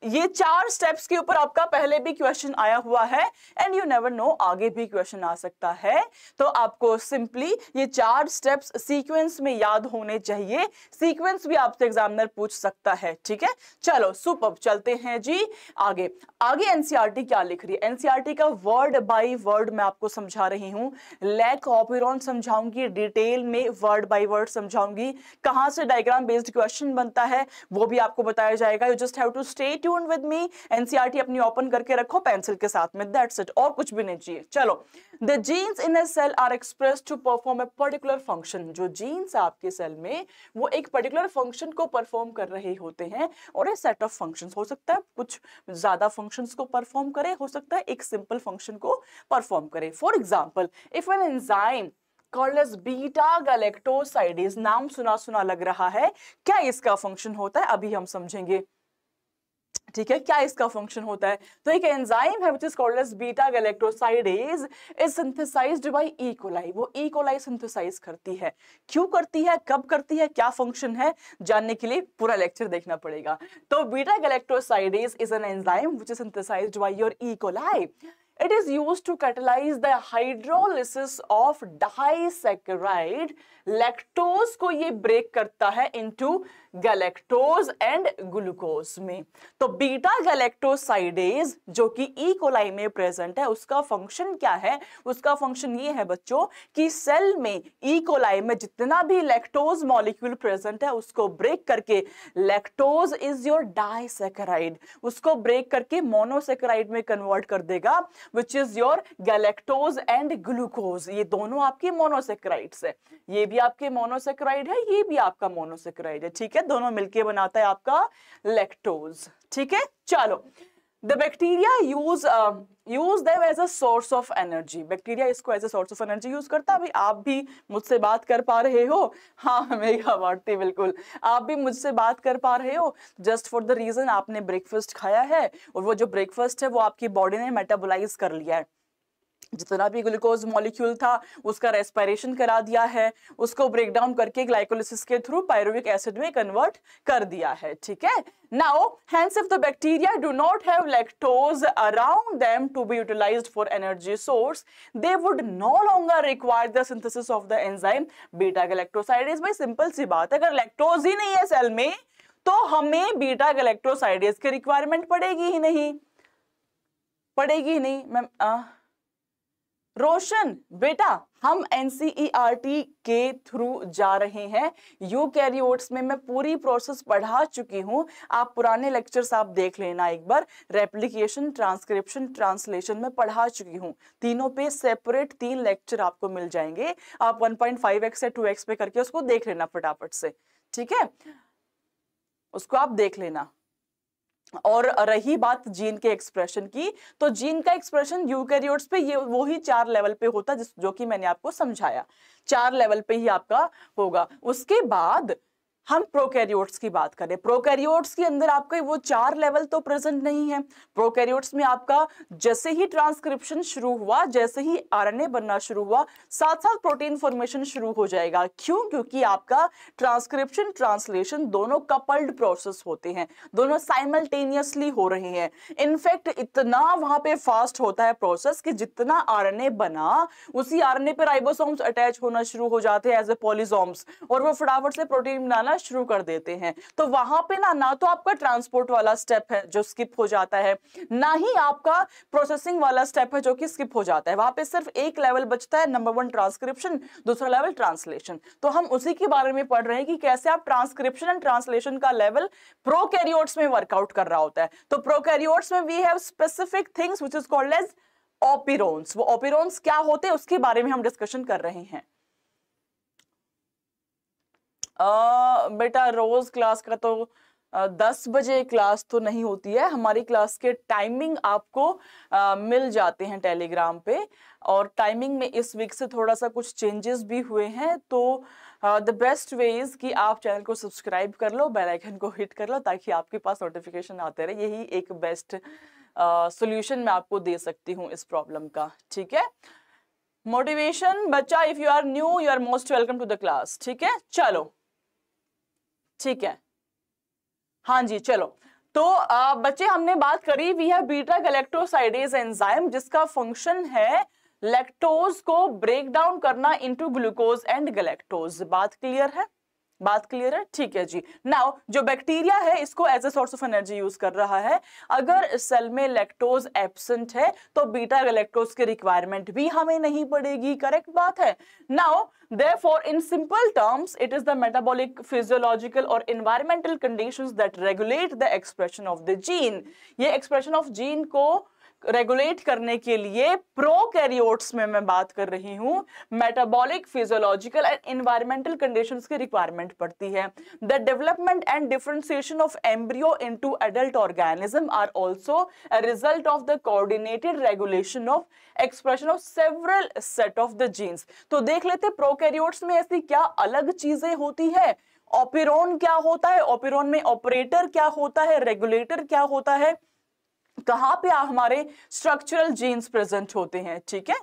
ये 4 स्टेप्स के ऊपर आपका पहले भी क्वेश्चन आया हुआ है, एंड यू नेवर नो आगे भी क्वेश्चन आ सकता है। तो आपको सिंपली ये 4 स्टेप्स सीक्वेंस में याद होने चाहिए, सीक्वेंस भी आपसे एग्जामिनर पूछ सकता है, ठीक है। चलो सुपर, चलते हैं जी आगे। आगे एनसीईआरटी क्या लिख रही है, एनसीईआरटी का वर्ड बाय वर्ड मैं आपको समझा रही हूं, लैक ऑपेरॉन समझाऊंगी, डिटेल में वर्ड बाय वर्ड समझाऊंगी, कहां से डायग्राम बेस्ड क्वेश्चन बनता है वो भी आपको बताया जाएगा। You just have to stay tuned with me. NCERT अपनी ओपन करके रखो पेंसिल के साथ में, दैट्स इट, और कुछ भी नहीं चाहिए। चलो, the genes in a cell are expressed to perform a particular function. जो जीन्स आपके सेल में वो एक पर्टिकुलर फंक्शन को परफॉर्म कर रहे होते हैं, और ये सेट ऑफ फंक्शंस हो सकता है, कुछ ज्यादा फंक्शंस को परफॉर्म करे, हो सकता है एक सिंपल फंक्शन को परफॉर्म करे। For example, if an enzyme called as beta galactosidase, नाम सुना सुना लग रहा है, क्या इसका फंक्शन होता है अभी हम समझेंगे, ठीक है। क्या इसका फंक्शन होता है, तो एक एंजाइम है which is called as beta galactosidase is synthesized by E coli. वो ई कोलाई सिंथेसाइज करती है, क्यों करती है, कब करती है, क्या फंक्शन है, जानने के लिए पूरा लेक्चर देखना पड़ेगा। तो beta galactosidase is an enzyme which is synthesized by your E coli. It is used to catalyze the hydrolysis of disaccharide. Lactose को ये ब्रेक करता है into गैलेक्टोज एंड ग्लूकोज में। तो बीटा गैलेक्टोसाइडेज जो कि ई कोलाई में प्रेजेंट है, उसका फंक्शन क्या है, उसका फंक्शन ये है बच्चों कि सेल में ई कोलाई में जितना भी लैक्टोज मॉलिक्यूल प्रेजेंट है उसको ब्रेक करके, लैक्टोज इज योर डाइसैकेराइड, उसको ब्रेक करके मोनोसैकेराइड में कन्वर्ट कर देगा, which is your galactose and glucose. ये दोनों आपके मोनोसैकेराइड्स है, ये भी आपके मोनोसैकेराइड है, ये भी आपका मोनोसैकेराइड है, ठीक है, दोनों मिलके बनाता है आपका लैक्टोज, ठीक है। चलो, the bacteria use them as a source of energy. Bacteria इसको as a source of energy use करता है। अभी आप भी मुझसे बात कर पा रहे हो, हाँ मेघा भारती बिल्कुल, आप भी मुझसे बात कर पा रहे हो जस्ट फॉर द रीजन आपने ब्रेकफास्ट खाया है, और वो जो ब्रेकफास्ट है वो आपकी बॉडी ने मेटाबोलाइज कर लिया है, जितना भी ग्लूकोज मॉलिक्यूल था उसका रेस्पिरेशन करा दिया है, उसको ब्रेक डाउन करके ग्लाइकोलिसिस के थ्रू पायरुविक एसिड में कन्वर्ट कर दिया है, ठीक है। Now hence if the bacteria do not have lactose around them to be utilized for energy source, they would no longer require the synthesis of the enzyme beta galactosidase. भाई simple सी बात है, अगर लैक्टोज ही नहीं है cell में तो हमें बीटा गैलेक्टोसाइडेज की रिक्वायरमेंट पड़ेगी ही नहीं, पड़ेगी ही नहीं। मैम रोशन बेटा, हम एनसीईआरटी के थ्रू जा रहे हैं, यूकैरियोट्स में मैं पूरी प्रोसेस पढ़ा चुकी हूं, आप पुराने लेक्चर्स आप देख लेना एक बार, रेप्लिकेशन, ट्रांसक्रिप्शन, ट्रांसलेशन में पढ़ा चुकी हूं, तीनों पे सेपरेट 3 लेक्चर आपको मिल जाएंगे, आप 1.5x या 2x पे करके उसको देख लेना फटाफट से, ठीक है, उसको आप देख लेना। और रही बात जीन के एक्सप्रेशन की, तो जीन का एक्सप्रेशन यूकैरियोट्स पे ये वही 4 लेवल पे होता है जो कि मैंने आपको समझाया, 4 लेवल पे ही आपका होगा। उसके बाद हम प्रोकैरियोट्स की बात करें, प्रोकैरियोट्स के अंदर आपके वो 4 लेवल तो प्रेजेंट नहीं है। प्रोकैरियोट्स में आपका जैसे ही ट्रांसक्रिप्शन शुरू हुआ, जैसे ही आरएनए बनना शुरू हुआ, साथ साथ प्रोटीन फॉर्मेशन शुरू हो जाएगा। क्यों? क्योंकि आपका ट्रांसक्रिप्शन, ट्रांसलेशन दोनों कपल्ड प्रोसेस होते हैं, दोनों साइमल्टेनियसली हो रहे हैं। इनफैक्ट इतना वहां पे फास्ट होता है प्रोसेस कि जितना आरएनए बना उसी आरएनए पे राइबोसोम्स अटैच होना शुरू हो जाते हैं एज ए पॉलीसोम्स, और वो फटाफट से प्रोटीन बनाना शुरू कर देते हैं। तो वहां पे ना तो आपका ट्रांसपोर्ट वाला स्टेप है जो स्किप हो जाता है, ना ही आपका प्रोसेसिंग वाला स्टेप है जो कि स्किप हो जाता है। वहां पे सिर्फ एक लेवल बचता है, नंबर 1 ट्रांसक्रिप्शन, दूसरा लेवल ट्रांसलेशन। तो हम उसी के बारे में पढ़ रहे हैं कि कैसे आप ट्रांसक्रिप्शन एंड ट्रांसलेशन का लेवल प्रोकैरियोट्स में वर्कआउट कर रहा होता है। तो प्रोकैरियोट्स में we have specific things which is called as operons. वो ओपिरोन्स क्या होते हैं उसके बारे में हम डिस्कशन कर रहे हैं। बेटा रोज क्लास का तो 10 बजे क्लास तो नहीं होती है, हमारी क्लास के टाइमिंग आपको मिल जाते हैं टेलीग्राम पे, और टाइमिंग में इस वीक से थोड़ा सा कुछ चेंजेस भी हुए हैं। तो द बेस्ट वे इज कि आप चैनल को सब्सक्राइब कर लो, बेल आइकन को हिट कर लो ताकि आपके पास नोटिफिकेशन आते रहे, यही एक बेस्ट सॉल्यूशन मैं आपको दे सकती हूँ इस प्रॉब्लम का, ठीक है। मोटिवेशन बच्चा, if you are new you are most welcome to the class, ठीक है। चलो ठीक है, हाँ जी चलो। तो बच्चे हमने बात करी we have beta galactosidase enzyme जिसका फंक्शन है लैक्टोज को ब्रेक डाउन करना इनटू ग्लूकोज एंड गैलेक्टोज। बात क्लियर है, बात क्लियर है, ठीक है जी। नाउ जो बैक्टीरिया है इसको as a source of energy use कर रहा है। अगर सेल में लैक्टोज एब्सेंट है तो बीटा गैलेक्टोज की रिक्वायरमेंट भी हमें नहीं पड़ेगी, करेक्ट बात है। Now therefore in simple terms it is the metabolic, physiological और environmental conditions that regulate the expression of the gene। ये expression of gene को रेगुलेट करने के लिए प्रोकैरियोट्स में मैं बात कर रही हूं, metabolic, physiological and environmental conditions की रिक्वायरमेंट पड़ती है। The development and differentiation of embryo into adult organism are also a result of the coordinated regulation of expression of several set of the genes. तो देख लेते prokaryotes में ऐसी क्या अलग चीजें होती है। ऑपिरोन क्या होता है, ऑपिरोन में ऑपरेटर क्या होता है, रेगुलेटर क्या होता है, कहां पे हमारे स्ट्रक्चरल जीन्स प्रेजेंट होते हैं, ठीक है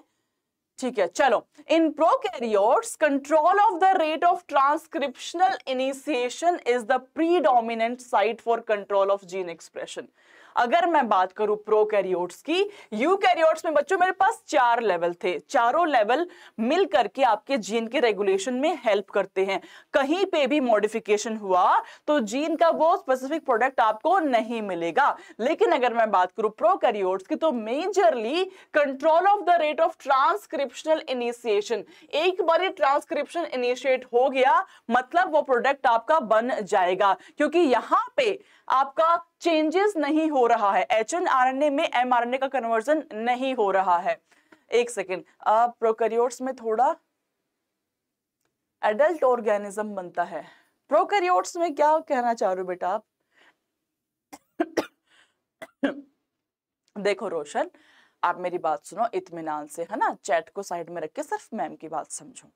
ठीक है। चलो, in prokaryotes control of the rate of transcriptional initiation is the predominant site for control of gene expression. अगर मैं बात करूं प्रोकैरियोट्स की, यूकैरियोट्स में बच्चों मेरे पास 4 लेवल थे, चारों लेवल मिल करके आपके जीन के रेगुलेशन में हेल्प करते हैं। कहीं पे भी मॉडिफिकेशन हुआ तो जीन का वो स्पेसिफिक प्रोडक्ट आपको नहीं मिलेगा। लेकिन अगर मैं बात करूं प्रोकैरियोट्स की तो majorly control of the rate of transcriptional initiation. एक बार ट्रांसक्रिप्शन इनिशिएट हो गया मतलब वो प्रोडक्ट आपका बन जाएगा, क्योंकि यहां पे आपका चेंजेस नहीं हो रहा है, एचएनआरएनए में एमआरएनए का कन्वर्जन नहीं हो रहा है। एक सेकेंड, प्रोकैरियोट्स में थोड़ा एडल्ट ऑर्गेनिज्म बनता है। प्रोकैरियोट्स में क्या कहना चाह रहे हो बेटा आप? देखो रोशन, आप मेरी बात सुनो इत्मीनान से, है ना, चैट को साइड में रख के सिर्फ मैम की बात समझो।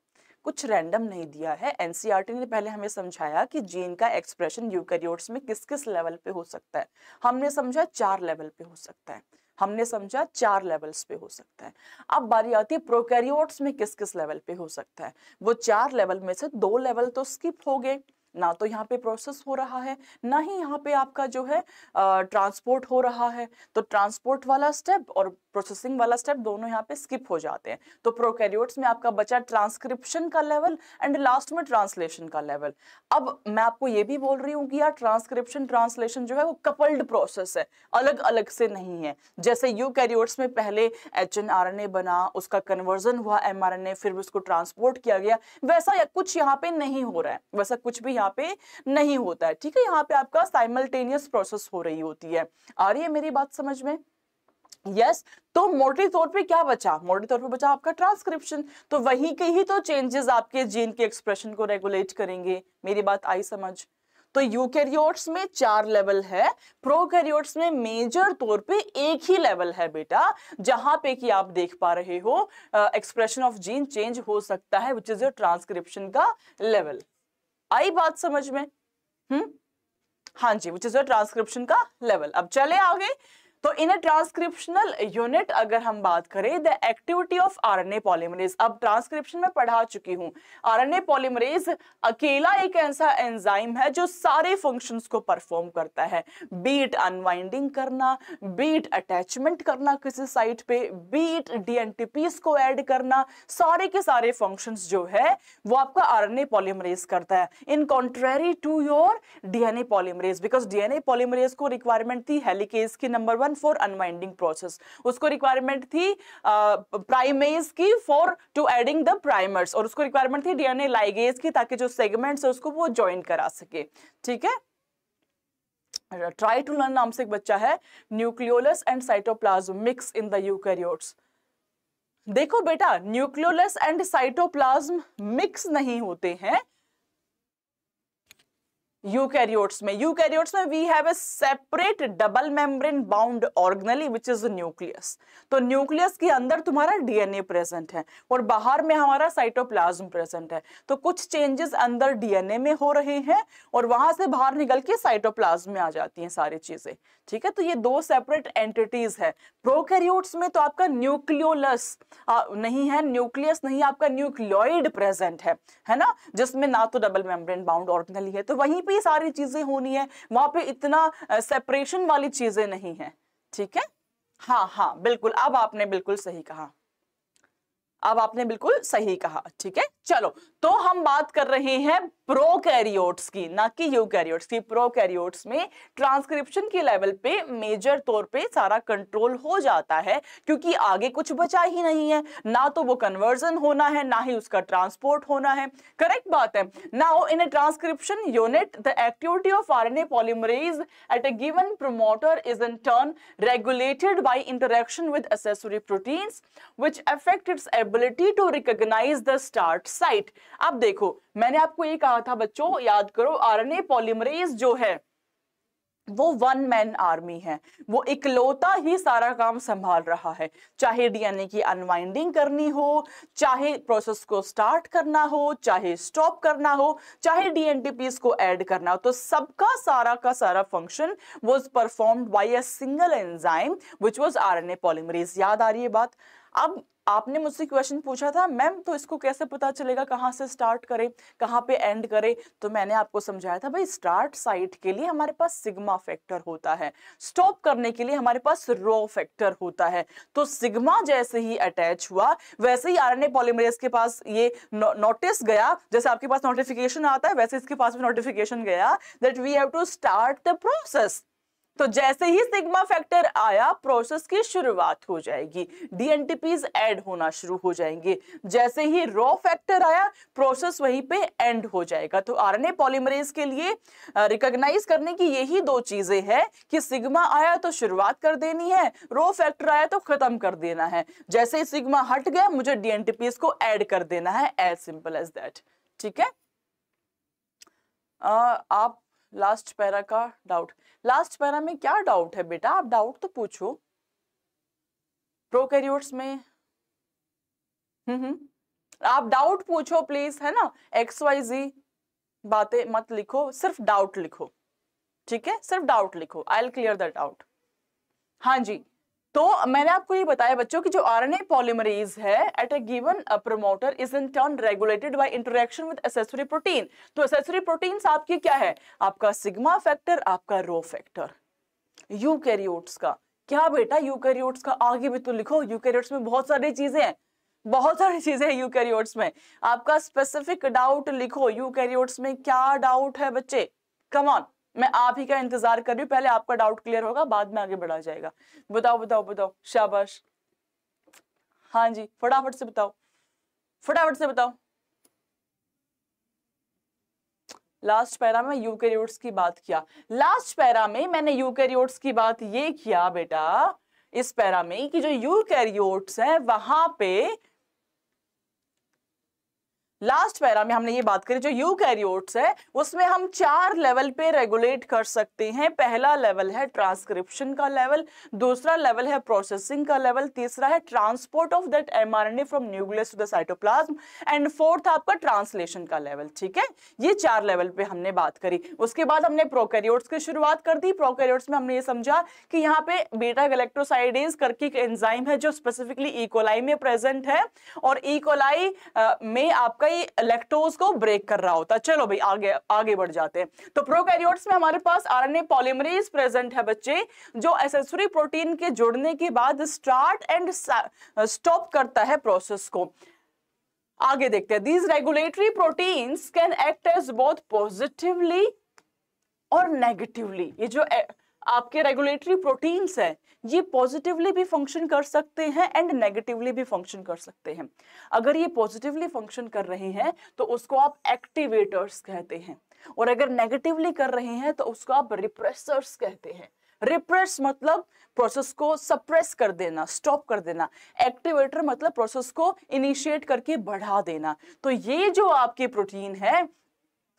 कुछ रैंडम नहीं दिया है, एनसीईआरटी ने पहले हमें समझाया कि जीन का एक्सप्रेशन यूकैरियोट्स में किस किस लेवल पे हो सकता है। हमने समझा 4 लेवल पे हो सकता है, हमने समझा 4 लेवल्स पे हो सकता है। अब बारी आती है प्रोकैरियोट्स में किस किस लेवल पे हो सकता है। वो 4 लेवल में से 2 लेवल तो स्किप हो गए, ना तो यहाँ पे प्रोसेस हो रहा है ना ही यहाँ पे आपका जो है ट्रांसपोर्ट हो रहा है। तो ट्रांसपोर्ट वाला स्टेप और प्रोसेसिंग वाला स्टेप दोनों यहाँ पे स्किप हो जाते हैं। तो प्रोकैरियोट्स में आपका बचा ट्रांसक्रिप्शन का लेवल एंड लास्ट में ट्रांसलेशन का लेवल। अब मैं आपको ये भी बोल रही हूँ कि यार ट्रांसक्रिप्शन ट्रांसलेशन जो है वो कपल्ड प्रोसेस है, अलग अलग से नहीं है। जैसे यूकैरियोट्स में पहले एचएनआरएनए बना, उसका कन्वर्जन हुआ एमआरएनए, फिर उसको ट्रांसपोर्ट किया गया, वैसा कुछ यहाँ पे नहीं हो रहा है, वैसा कुछ भी यहाँ पे नहीं होता है, ठीक है। यहाँ पे आपका साइमल्टेनियस प्रोसेस हो रही होती है। आ रही है मेरी बात समझ में? यस। तो मोटे तौर पे क्या बचा? मोटे तौर पे बचा आपका ट्रांसक्रिप्शन। तो वही के ही तो चेंजेस आपके जीन के एक्सप्रेशन को रेगुलेट करेंगे। मेरी बात आई समझ? तो यूकैरियोट्स में 4 लेवल है, प्रोकैरियोट्स में मेजर तौर पे एक ही लेवल है बेटा, जहां पे कि आप देख पा रहे हो एक्सप्रेशन ऑफ जीन चेंज हो सकता है, विच इज योर ट्रांसक्रिप्शन का लेवल। आई बात समझ में? हाँ जी, विच इज योर ट्रांसक्रिप्शन का लेवल। अब चले आगे। तो इन ए ट्रांसक्रिप्शनल यूनिट अगर हम बात करें, the activity of RNA polymerase, अब ट्रांसक्रिप्शन में पढ़ा चुकी हूं, आरएनए पॉलीमरेज अकेला एक ऐसा एंजाइम है जो सारे फंक्शंस को परफॉर्म करता है, बीट अनवाइंडिंग करना, बीट अटैचमेंट करना किसी साइट पे, बीट डीएनटीपीस को ऐड करना, सारे के सारे फंक्शंस जो है वो आपका आरएनए पॉलीमरेज करता है। In contrary to your DNA polymerase, because DNA polymerase को रिक्वायरमेंट थी हेलिकेज की नंबर 1 फॉर अनवाइंडिंग प्रोसेस, उसको रिक्वायरमेंट थी प्राइमेज की for to adding the primers, और उसको रिक्वायरमेंट थी डीएनए लाइगेज की ताकि जो सेगमेंट्स है उसको वो ज्वाइन करा सके, ठीक है। ट्राई टू लर्न नाम से एक बच्चा है, nucleolus and cytoplasm mix in the eukaryotes. देखो बेटा, न्यूक्लियोलस एंड साइटोप्लाज्म मिक्स नहीं होते हैं, यूकैरियोट्स में we have a separate double membrane bound organelle which is nucleus. तो न्यूक्लियस के अंदर तुम्हारा डीएनए प्रेजेंट है और बाहर में हमारा साइटोप्लाज्म प्रेजेंट है। तो कुछ चेंजेस अंदर डीएनए में हो रहे हैं और वहां से बाहर निकल के साइटोप्लाज्म में आ जाती हैं सारी चीजें, ठीक है। तो ये दो सेपरेट एंटिटीज है। प्रोकैरियोट्स में तो आपका न्यूक्लियोलस नहीं है, न्यूक्लियस नहीं, आपका न्यूक्लियोइड प्रेजेंट है ना, जिसमें ना तो डबल मेम्ब्रेन बाउंड ऑर्गेनेली है। तो वहीं पे सारी चीजें होनी है, वहां पे इतना सेपरेशन वाली चीजें नहीं है, ठीक है। हाँ हाँ बिल्कुल, अब आपने बिल्कुल सही कहा, अब आपने बिल्कुल सही कहा, ठीक है। चलो, तो हम बात कर रहे हैं प्रोकैरियोट्स की, ना कि यूकैरियोट्स की। प्रोकैरियोट्स में ट्रांसक्रिप्शन के लेवल पे मेजर तौर पे सारा कंट्रोल हो जाता है, क्योंकि आगे कुछ बचा ही नहीं है, ना तो वो कन्वर्जन होना है, ना ही उसका ट्रांसपोर्ट होना है। करेक्ट बात है। Now in a transcription unit the activity of RNA polymerase at a given promoter is in turn regulated by interaction with accessory proteins which affect its ability to recognize the start site। अब देखो, मैंने आपको ये कहा था बच्चों, याद करो, आरएनए पॉलीमरेज जो है वो वन मैन आर्मी है, वो इकलौता ही सारा काम संभाल रहा है। चाहे डीएनए की अनवाइंडिंग करनी हो, चाहे प्रोसेस को स्टार्ट करना हो, चाहे स्टॉप करना हो, चाहे डीएनटीपीस को ऐड करना हो, तो सबका सारा का सारा function was performed by a single enzyme which was RNA polymerase. याद आ रही है बात। अब आपने मुझसे क्वेश्चन पूछा था, मैम तो इसको कैसे पता चलेगा कहां से स्टार्ट करें कहां पे एंड करें? तो मैंने आपको समझाया था भाई, स्टार्ट साइट के लिए हमारे पास सिग्मा फैक्टर होता है, स्टॉप करने के लिए हमारे पास रो फैक्टर होता है। तो सिग्मा जैसे ही अटैच हुआ, वैसे ही आरएनए पॉलीमरेज के पास ये नोटिस गया, जैसे आपके पास नोटिफिकेशन आता है वैसे इसके पास भी नोटिफिकेशन गया that we have to start the process. तो जैसे ही सिग्मा फैक्टर आया, प्रोसेस की शुरुआत हो जाएगी, डीएनटीपीज ऐड होना शुरू हो जाएंगे। जैसे ही रो फैक्टर आया, प्रोसेस वहीं पे एंड हो जाएगा। तो आरएनए पॉलीमरेज के लिए रिकॉग्नाइज करने की यही दो चीजें हैं कि सिग्मा आया तो शुरुआत कर देनी है, रो फैक्टर आया तो खत्म कर देना है। जैसे ही सिग्मा हट गया, मुझे डीएनटीपीज को ऐड कर देना है, एज सिंपल एज दैट, ठीक है। आप लास्ट पैरा का डाउट, लास्ट पैरा में क्या डाउट है बेटा? आप डाउट तो पूछो। प्रोकैरियोट्स में आप डाउट पूछो प्लीज, है ना। XYZ बातें मत लिखो, सिर्फ डाउट लिखो, ठीक है, सिर्फ डाउट लिखो। I will clear that out. हाँ जी, तो मैंने आपको ये बताया बच्चों कि जो आरएनए पॉलीमरेज है at a given promoter is in turn regulated by interaction with accessory protein. तो एक्सेसरी प्रोटीन्स आपकी क्या है? आपका सिग्मा फैक्टर, आपका रो फैक्टर। यूकैरियोट्स का क्या बेटा? यूकैरियोट्स का आगे भी तो लिखो, यूकैरियोट्स में बहुत सारी चीजें हैं, बहुत सारी चीजें हैं यूकैरियोट्स में। आपका स्पेसिफिक डाउट लिखो, यूकैरियोट्स में क्या डाउट है बच्चे? कम ऑन, मैं आप ही का इंतजार कर रही हूँ, पहले आपका डाउट क्लियर होगा, बाद में आगे बढ़ा जाएगा। बताओ बताओ बताओ, शाबाश। हाँ जी, फटाफट से बताओ, फटाफट से बताओ। लास्ट पैरा में यूकैरियोट्स की बात किया, लास्ट पैरा में मैंने यूकैरियोट्स की बात ये किया बेटा, इस पैरा में कि जो यूकैरियोट्स हैं वहां पे लास्ट पैरा में हमने ये बात करी, जो यूकैरियोट्स है उसमें हम 4 लेवल पे रेगुलेट कर सकते हैं। पहला लेवल है ट्रांसक्रिप्शन का लेवल, दूसरा लेवल है प्रोसेसिंग का लेवल, तीसरा है transport of that mRNA from nucleus to the cytoplasm, and fourth आपका ट्रांसलेशन का लेवल, ठीक है। ये 4 लेवल पे हमने बात करी। उसके बाद हमने प्रोकैरियोट्स की शुरुआत कर दी। प्रोकैरियोट्स में हमने ये समझा कि यहाँ पे बीटा गैलेक्टोसाइडेज करके एक एंजाइम है जो स्पेसिफिकली इकोलाई में प्रेजेंट है, और इकोलाई में आपका लैक्टोज को ब्रेक कर रहा होता है। चलो भाई आगे आगे बढ़ जाते हैं। तो प्रोकैरियोट्स में हमारे पास आरएनए पॉलीमरेज प्रेजेंट है बच्चे, जो एक्सेसरी प्रोटीन के जुड़ने के बाद स्टार्ट एंड स्टॉप करता है प्रोसेस को। आगे देखते हैं। These regulatory proteins can act as both positively और नेगेटिवली। ये जो आपके रेगुलेटरी प्रोटीन्स हैं ये पॉजिटिवली भी फंक्शन कर सकते हैं एंड नेगेटिवली भी फंक्शन कर सकते हैं। अगर ये पॉजिटिवली फंक्शन कर रहे हैं तो उसको आप एक्टिवेटर्स कहते हैं, और अगर नेगेटिवली कर रहे हैं तो उसको आप रिप्रेसर्स कहते हैं। रिप्रेस मतलब प्रोसेस को सप्रेस कर देना, स्टॉप कर देना। एक्टिवेटर मतलब प्रोसेस को इनिशिएट करके बढ़ा देना। तो ये जो आपकी प्रोटीन है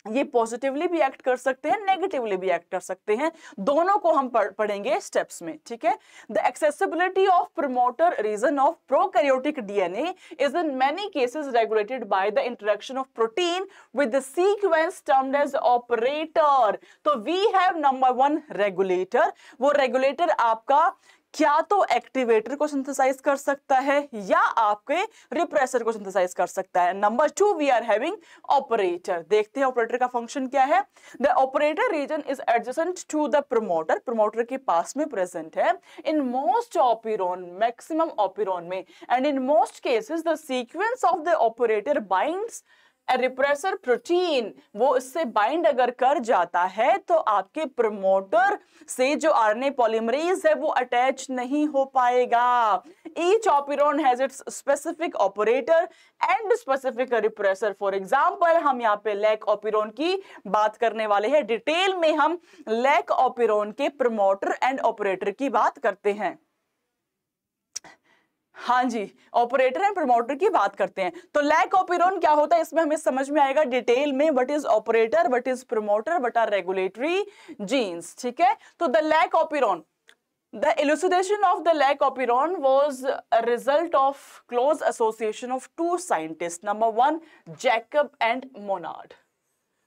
ये पॉजिटिवली भी एक्ट कर सकते हैं, नेगेटिवली भी एक्ट कर सकते हैं, दोनों को हम पढ़ेंगे स्टेप्स में, ठीक है। The accessibility of promoter region of prokaryotic DNA is in many cases regulated by the interaction of protein with the sequence termed as operator. तो वी हैव नंबर 1 रेगुलेटर, वो रेगुलेटर आपका क्या तो एक्टिवेटर को synthesise कर सकता है या आपके रिप्रेसर को सिंथेसाइज कर सकता है। Number 2 we are having operator. देखते हैं ऑपरेटर का फंक्शन क्या है। The operator region is adjacent to the promoter, promoter के पास में प्रेजेंट है इन मोस्ट ऑपीरोन, मैक्सिमम ऑपीरोन में, and in most cases the sequence of the operator binds repressor protein, वो इससे बाइंड अगर कर जाता है तो आपके प्रमोटर से जो आरएनए पॉलीमरेज है वो अटैच नहीं हो पाएगा। Each operon has its specific operator and specific repressor. For example हम यहाँ पे लैक ऑपीरोन की बात करने वाले हैं, डिटेल में हम लैक ऑपीरोन के प्रमोटर एंड ऑपरेटर की बात करते हैं। हाँ जी, ऑपरेटर एंड प्रमोटर की बात करते हैं। तो लैक ऑपीरोन क्या होता है इसमें हमें समझ में आएगा डिटेल में, what is operator, what is promoter, what are regulatory genes, ठीक है। तो the lac operon, the elucidation of the lac operon was a result of close association of two scientists, number 1 Jacob and Monod।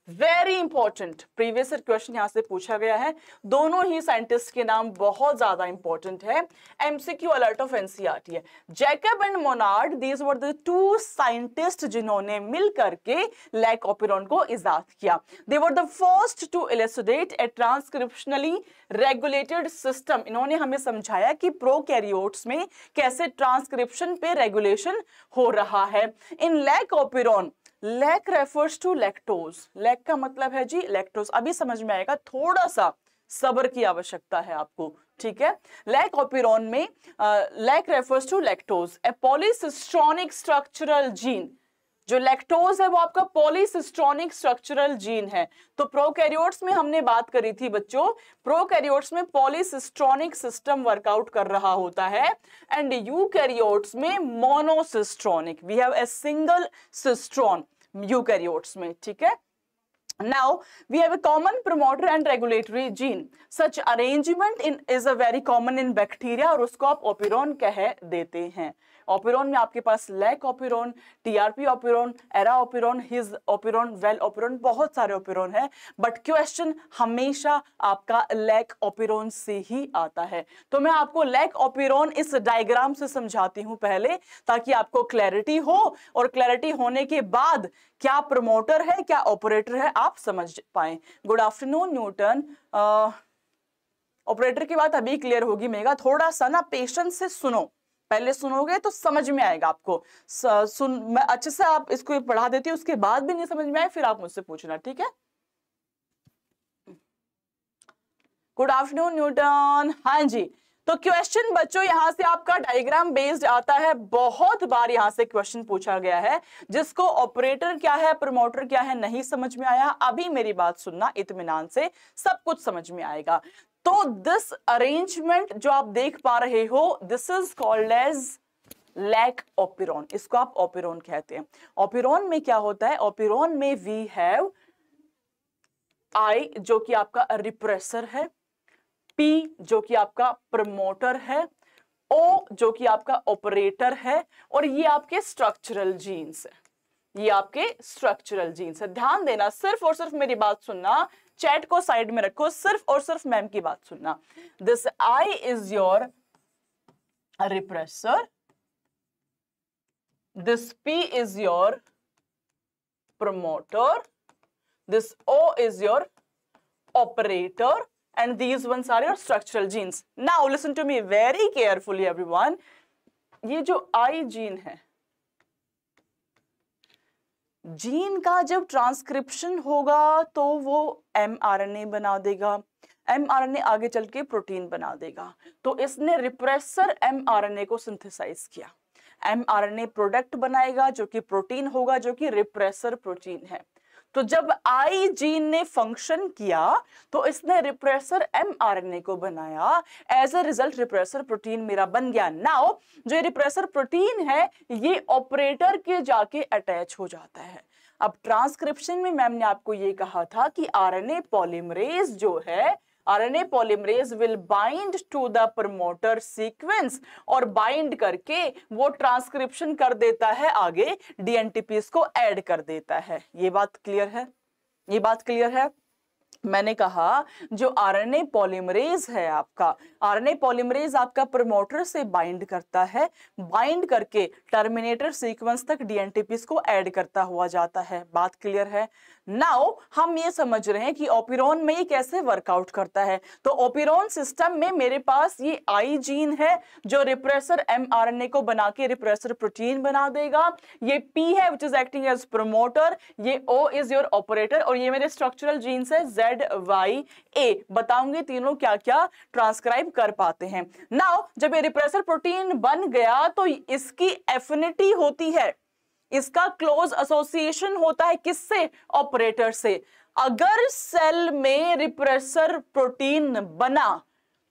Very important previous question यहां से पूछा गया है, दोनों ही scientist के नाम बहुत ज्यादा इंपॉर्टेंट है, एमसीक्यू अलर्ट ऑफ एनसीईआरटी है। Jacob and Monod, these were the 2 scientist जिन्होंने मिल करके लैक ऑपीरोन को इजाद किया। They were the first to elucidate a transcriptionally regulated system. इन्होंने हमें समझाया कि प्रोकैरियोट्स में कैसे ट्रांसक्रिप्शन पे रेगुलेशन हो रहा है। In lac operon, lac refers to lactose, lac का मतलब है जी लैक्टोज, अभी समझ में आएगा, थोड़ा सा सब्र की आवश्यकता है आपको, ठीक है। लैक ऑपीरोन में lac refers to lactose, a polycistronic structural gene. जो लैक्टोज है वो आपका पॉलीसिस्ट्रोनिक स्ट्रक्चरल जीन है। तो प्रोकैरियोट्स में हमने बात करी थी बच्चों, प्रोकैरियोट्स में पॉलीसिस्ट्रोनिक सिस्टम वर्कआउट कर रहा होता है, एंड यूकैरियोट्स में monocistronic, we have a single cistron eukaryotes में, ठीक है। Now we have a common promoter and regulatory gene. Such arrangement is a very common in bacteria और उसको आप ऑपीरोन कह देते हैं। ऑपीरोन में आपके पास lac operon, TRP operon, ara operon, his operon, well operon, बहुत सारे ऑपीरोन है, बट क्वेश्चन हमेशा आपका लैक ऑपीरोन से ही आता है। तो मैं आपको लैक ऑपीरोन इस डायग्राम से समझाती हूं पहले, ताकि आपको क्लैरिटी हो, और क्लैरिटी होने के बाद क्या प्रमोटर है क्या ऑपरेटर है आप समझ पाए। Good afternoon Newton. ऑपरेटर की बात अभी क्लियर होगी मेगा, थोड़ा सा ना पेशेंस से सुनो, पहले सुनोगे तो समझ में आएगा आपको। मैं अच्छे से आप इसको पढ़ा देती हूँ, उसके बाद भी नहीं समझ में आए फिर आप मुझसे पूछना, ठीक है। Good afternoon Newton. हाँ जी, तो क्वेश्चन बच्चों यहां से आपका डायग्राम बेस्ड आता है, बहुत बार यहां से क्वेश्चन पूछा गया है। जिसको ऑपरेटर क्या है प्रमोटर क्या है नहीं समझ में आया, अभी मेरी बात सुनना इत्मीनान से, सब कुछ समझ में आएगा। तो दिस अरेंजमेंट जो आप देख पा रहे हो, this is called as lac operon, इसको आप ऑपीरोन कहते हैं। ऑपीरोन में क्या होता है, ऑपीरोन में वी हैव आई जो कि आपका रिप्रेसर है, P जो कि आपका प्रमोटर है, O जो कि आपका ऑपरेटर है, और ये आपके स्ट्रक्चरल जीन्स है, ये आपके स्ट्रक्चरल जीन्स है। ध्यान देना, सिर्फ और सिर्फ मेरी बात सुनना, चैट को साइड में रखो, सिर्फ और सिर्फ मैम की बात सुनना। This I is your repressor, this P is your promoter, this O is your operator, and these ones are your structural genes. Now listen to me very carefully everyone. ये जो I जीन है, gene का जब transcription होगा तो वो mRNA बना देगा, mRNA आगे चल के प्रोटीन बना देगा। तो इसने रिप्रेसर mRNA को सिंथेसाइज किया, mRNA प्रोडक्ट बनाएगा जो कि प्रोटीन होगा, जो कि रिप्रेसर प्रोटीन है। तो जब आई जीन ने फंक्शन किया तो इसने रिप्रेसर mRNA को बनाया, as a result repressor protein मेरा बन गया। नाउ जो रिप्रेसर प्रोटीन है ये ऑपरेटर के जाके अटैच हो जाता है। अब ट्रांसक्रिप्शन में मैम ने आपको ये कहा था कि आरएनए पॉलीमरेज जो है, RNA polymerase will bind to the promoter sequence और बाइंड करके वो ट्रांसक्रिप्शन कर देता है, आगे डीएनटीपीस को ऐड कर देता है। ये बात क्लियर है? ये बात क्लियर है? मैंने कहा जो आरएनए पॉलीमरेज है आपका, आरएनए पॉलीमरेज आपका प्रमोटर से बाइंड करता है, बाइंड करके टर्मिनेटर सीक्वेंस तक डीएनटीपीस को ऐड करता हुआ जाता है। बात क्लियर है? नाउ हम ये समझ रहे हैं कि ओपिरोन में ये कैसे वर्कआउट करता है। तो ओपिरोन सिस्टम में मेरे पास ये आई जीन है जो रिप्रेसर एमआरएनए को बना के रिप्रेसर प्रोटीन बना देगा, ये पी है which is acting as promoter, ये ओ इज योर ऑपरेटर और ये मेरे स्ट्रक्चरल जीन्स है ZYA। बताऊंगी तीनों क्या क्या ट्रांसक्राइब कर पाते हैं। नाउ जब ये रिप्रेसर प्रोटीन बन गया तो इसकी एफिनिटी होती है, इसका क्लोज एसोसिएशन होता है किससे? ऑपरेटर से। अगर सेल में रिप्रेसर प्रोटीन बना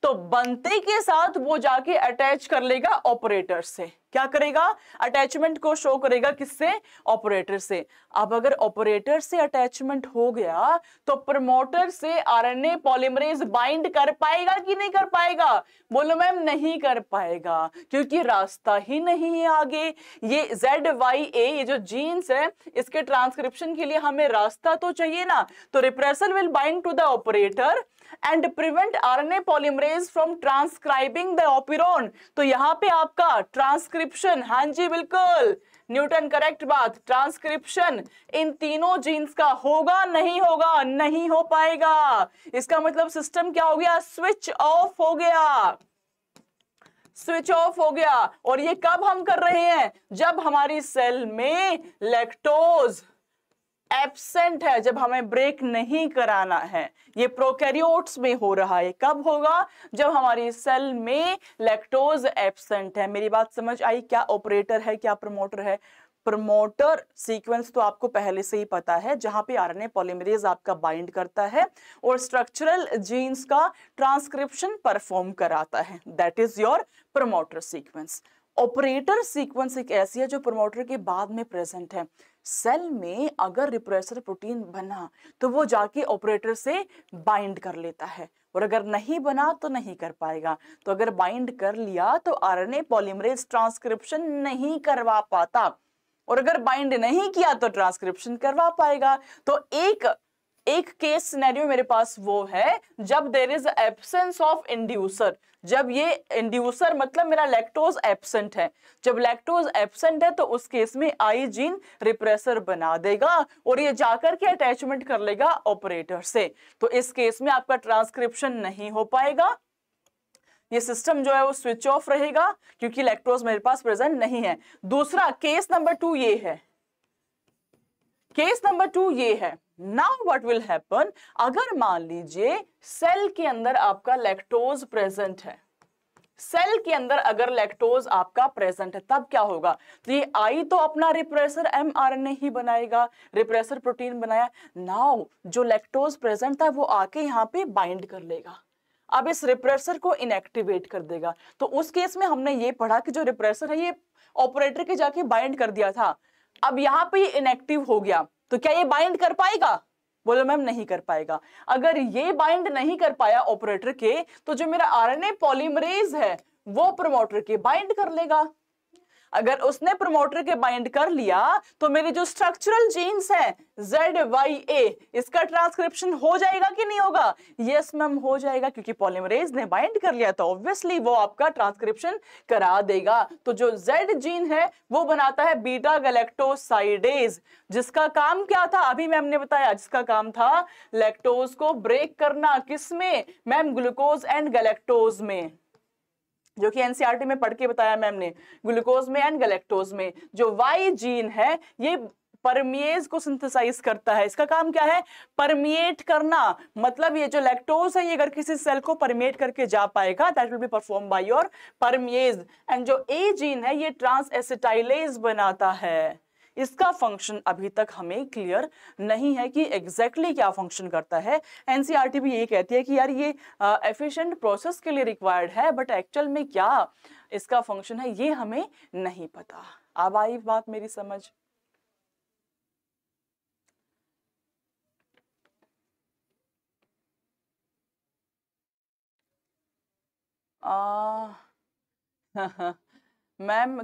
तो बनते के साथ वो जाके अटैच कर लेगा ऑपरेटर से। क्या करेगा? अटैचमेंट को शो करेगा किससे? ऑपरेटर से। अब अगर ऑपरेटर से अटैचमेंट हो गया तो प्रमोटर से आरएनए पॉलीमरेज बाइंड कर पाएगा कि नहीं कर पाएगा? बोलो मैम नहीं कर पाएगा, क्योंकि रास्ता ही नहीं है आगे। ये ZYA ये जो जीन्स है इसके ट्रांसक्रिप्शन के लिए हमें रास्ता तो चाहिए ना। तो repressor will bind to the operator and prevent RNA polymerase from transcribing the operon. तो यहाँ पे आपका ट्रांसक्रिप्शन, हाँ जी बिल्कुल न्यूटन करेक्ट बात, ट्रांसक्रिप्शन इन तीनों जीन्स का होगा नहीं होगा? नहीं हो पाएगा। इसका मतलब सिस्टम क्या हो गया? स्विच ऑफ हो गया, स्विच ऑफ हो गया। और ये कब हम कर रहे हैं? जब हमारी सेल में लैक्टोज एब्सेंट है, जब हमें ब्रेक नहीं कराना है। ये प्रोकैरियोट्स में हो रहा है। कब होगा? जब हमारी सेल में लैक्टोज एब्सेंट है। मेरी बात समझ आई? क्या ऑपरेटर है, क्या प्रमोटर है? प्रमोटर सीक्वेंस तो आपको पहले से ही पता है, जहां पे आरएनए पॉलीमरेज आपका बाइंड करता है और स्ट्रक्चरल जीन्स का ट्रांसक्रिप्शन परफॉर्म कराता है, that is your promoter sequence. Operator sequence एक ऐसी है जो प्रमोटर के बाद में प्रेजेंट है। सेल में अगर रिप्रेसर प्रोटीन बना तो वो जाके ऑपरेटर से बाइंड कर लेता है, और अगर नहीं बना तो नहीं कर पाएगा। तो अगर बाइंड कर लिया तो आरएनए पॉलीमरेज ट्रांसक्रिप्शन नहीं करवा पाता, और अगर बाइंड नहीं किया तो ट्रांसक्रिप्शन करवा पाएगा। तो एक केस सिनेरियो मेरे पास वो है जब there is absence of inducer. जब ये इंड्यूसर मतलब मेरा लैक्टोज एब्सेंट है, जब लैक्टोज एब्सेंट है तो उस केस में आई जीन रिप्रेसर बना देगा और ये जाकर के अटैचमेंट कर लेगा ऑपरेटर से। तो इस केस में आपका ट्रांसक्रिप्शन नहीं हो पाएगा, ये सिस्टम जो है वो स्विच ऑफ रहेगा क्योंकि लैक्टोज मेरे पास प्रेजेंट नहीं है। दूसरा केस नंबर 2 ये है, केस नंबर 2 ये है। नाउ व्हाट विल हैपन, अगर मान लीजिए सेल के अंदर आपका लैक्टोज प्रेजेंट है, सेल के अंदर अगर लैक्टोज आपका प्रेजेंट है तब क्या होगा? तो ये आई तो अपना रिप्रेसर एमआरएनए ही बनाएगा, रिप्रेसर प्रोटीन बनाया। नाउ जो लैक्टोज प्रेजेंट था वो आके यहाँ पे बाइंड कर लेगा, अब इस रिप्रेसर को इनएक्टिवेट कर देगा। तो उस केस में हमने ये पढ़ा कि जो रिप्रेसर है ये ऑपरेटर के जाके बाइंड कर दिया था, अब यहाँ पे ये इनएक्टिव हो गया, तो क्या ये बाइंड कर पाएगा? बोलो मैम नहीं कर पाएगा। अगर ये बाइंड नहीं कर पाया ऑपरेटर के, तो जो मेरा आरएनए पॉलीमरेज है वो प्रमोटर के बाइंड कर लेगा। अगर उसने प्रमोटर के बाइंड कर लिया तो मेरे जो स्ट्रक्चरल जीन्स हैं ZYA, इसका ट्रांसक्रिप्शन हो जाएगा कि नहीं होगा? यस मैम हो जाएगा, क्योंकि पॉलीमरेज ने बाइंड कर लिया तो ऑब्वियसली वो आपका ट्रांसक्रिप्शन करा देगा। तो जो Z जीन है वो बनाता है बीटा गैलेक्टोसाइडेज, जिसका काम क्या था अभी मैम ने बताया, जिसका काम था लैक्टोज को ब्रेक करना। किसमें मैम? ग्लूकोज एंड गैलेक्टोज में, जो कि एनसीईआरटी में पढ़ के बताया मैम ने, ग्लूकोज में एंड गैलेक्टोज में। जो वाई जीन है ये परमिएज को सिंथेसाइज करता है, इसका काम क्या है? परमिएट करना। मतलब ये जो लैक्टोज है ये अगर किसी सेल को परमिएट करके जा पाएगा that will be perform by your परमिएज। And जो ए जीन है ये ट्रांस एसिटाइलेज बनाता है, इसका फंक्शन अभी तक हमें क्लियर नहीं है कि एग्जैक्टली क्या फंक्शन करता है। एनसीईआरटी भी ये कहती है कि यार ये एफिशिएंट प्रोसेस के लिए रिक्वायर्ड है, बट एक्चुअल में क्या इसका फंक्शन है ये हमें नहीं पता। अब आई बात मेरी समझ? मैम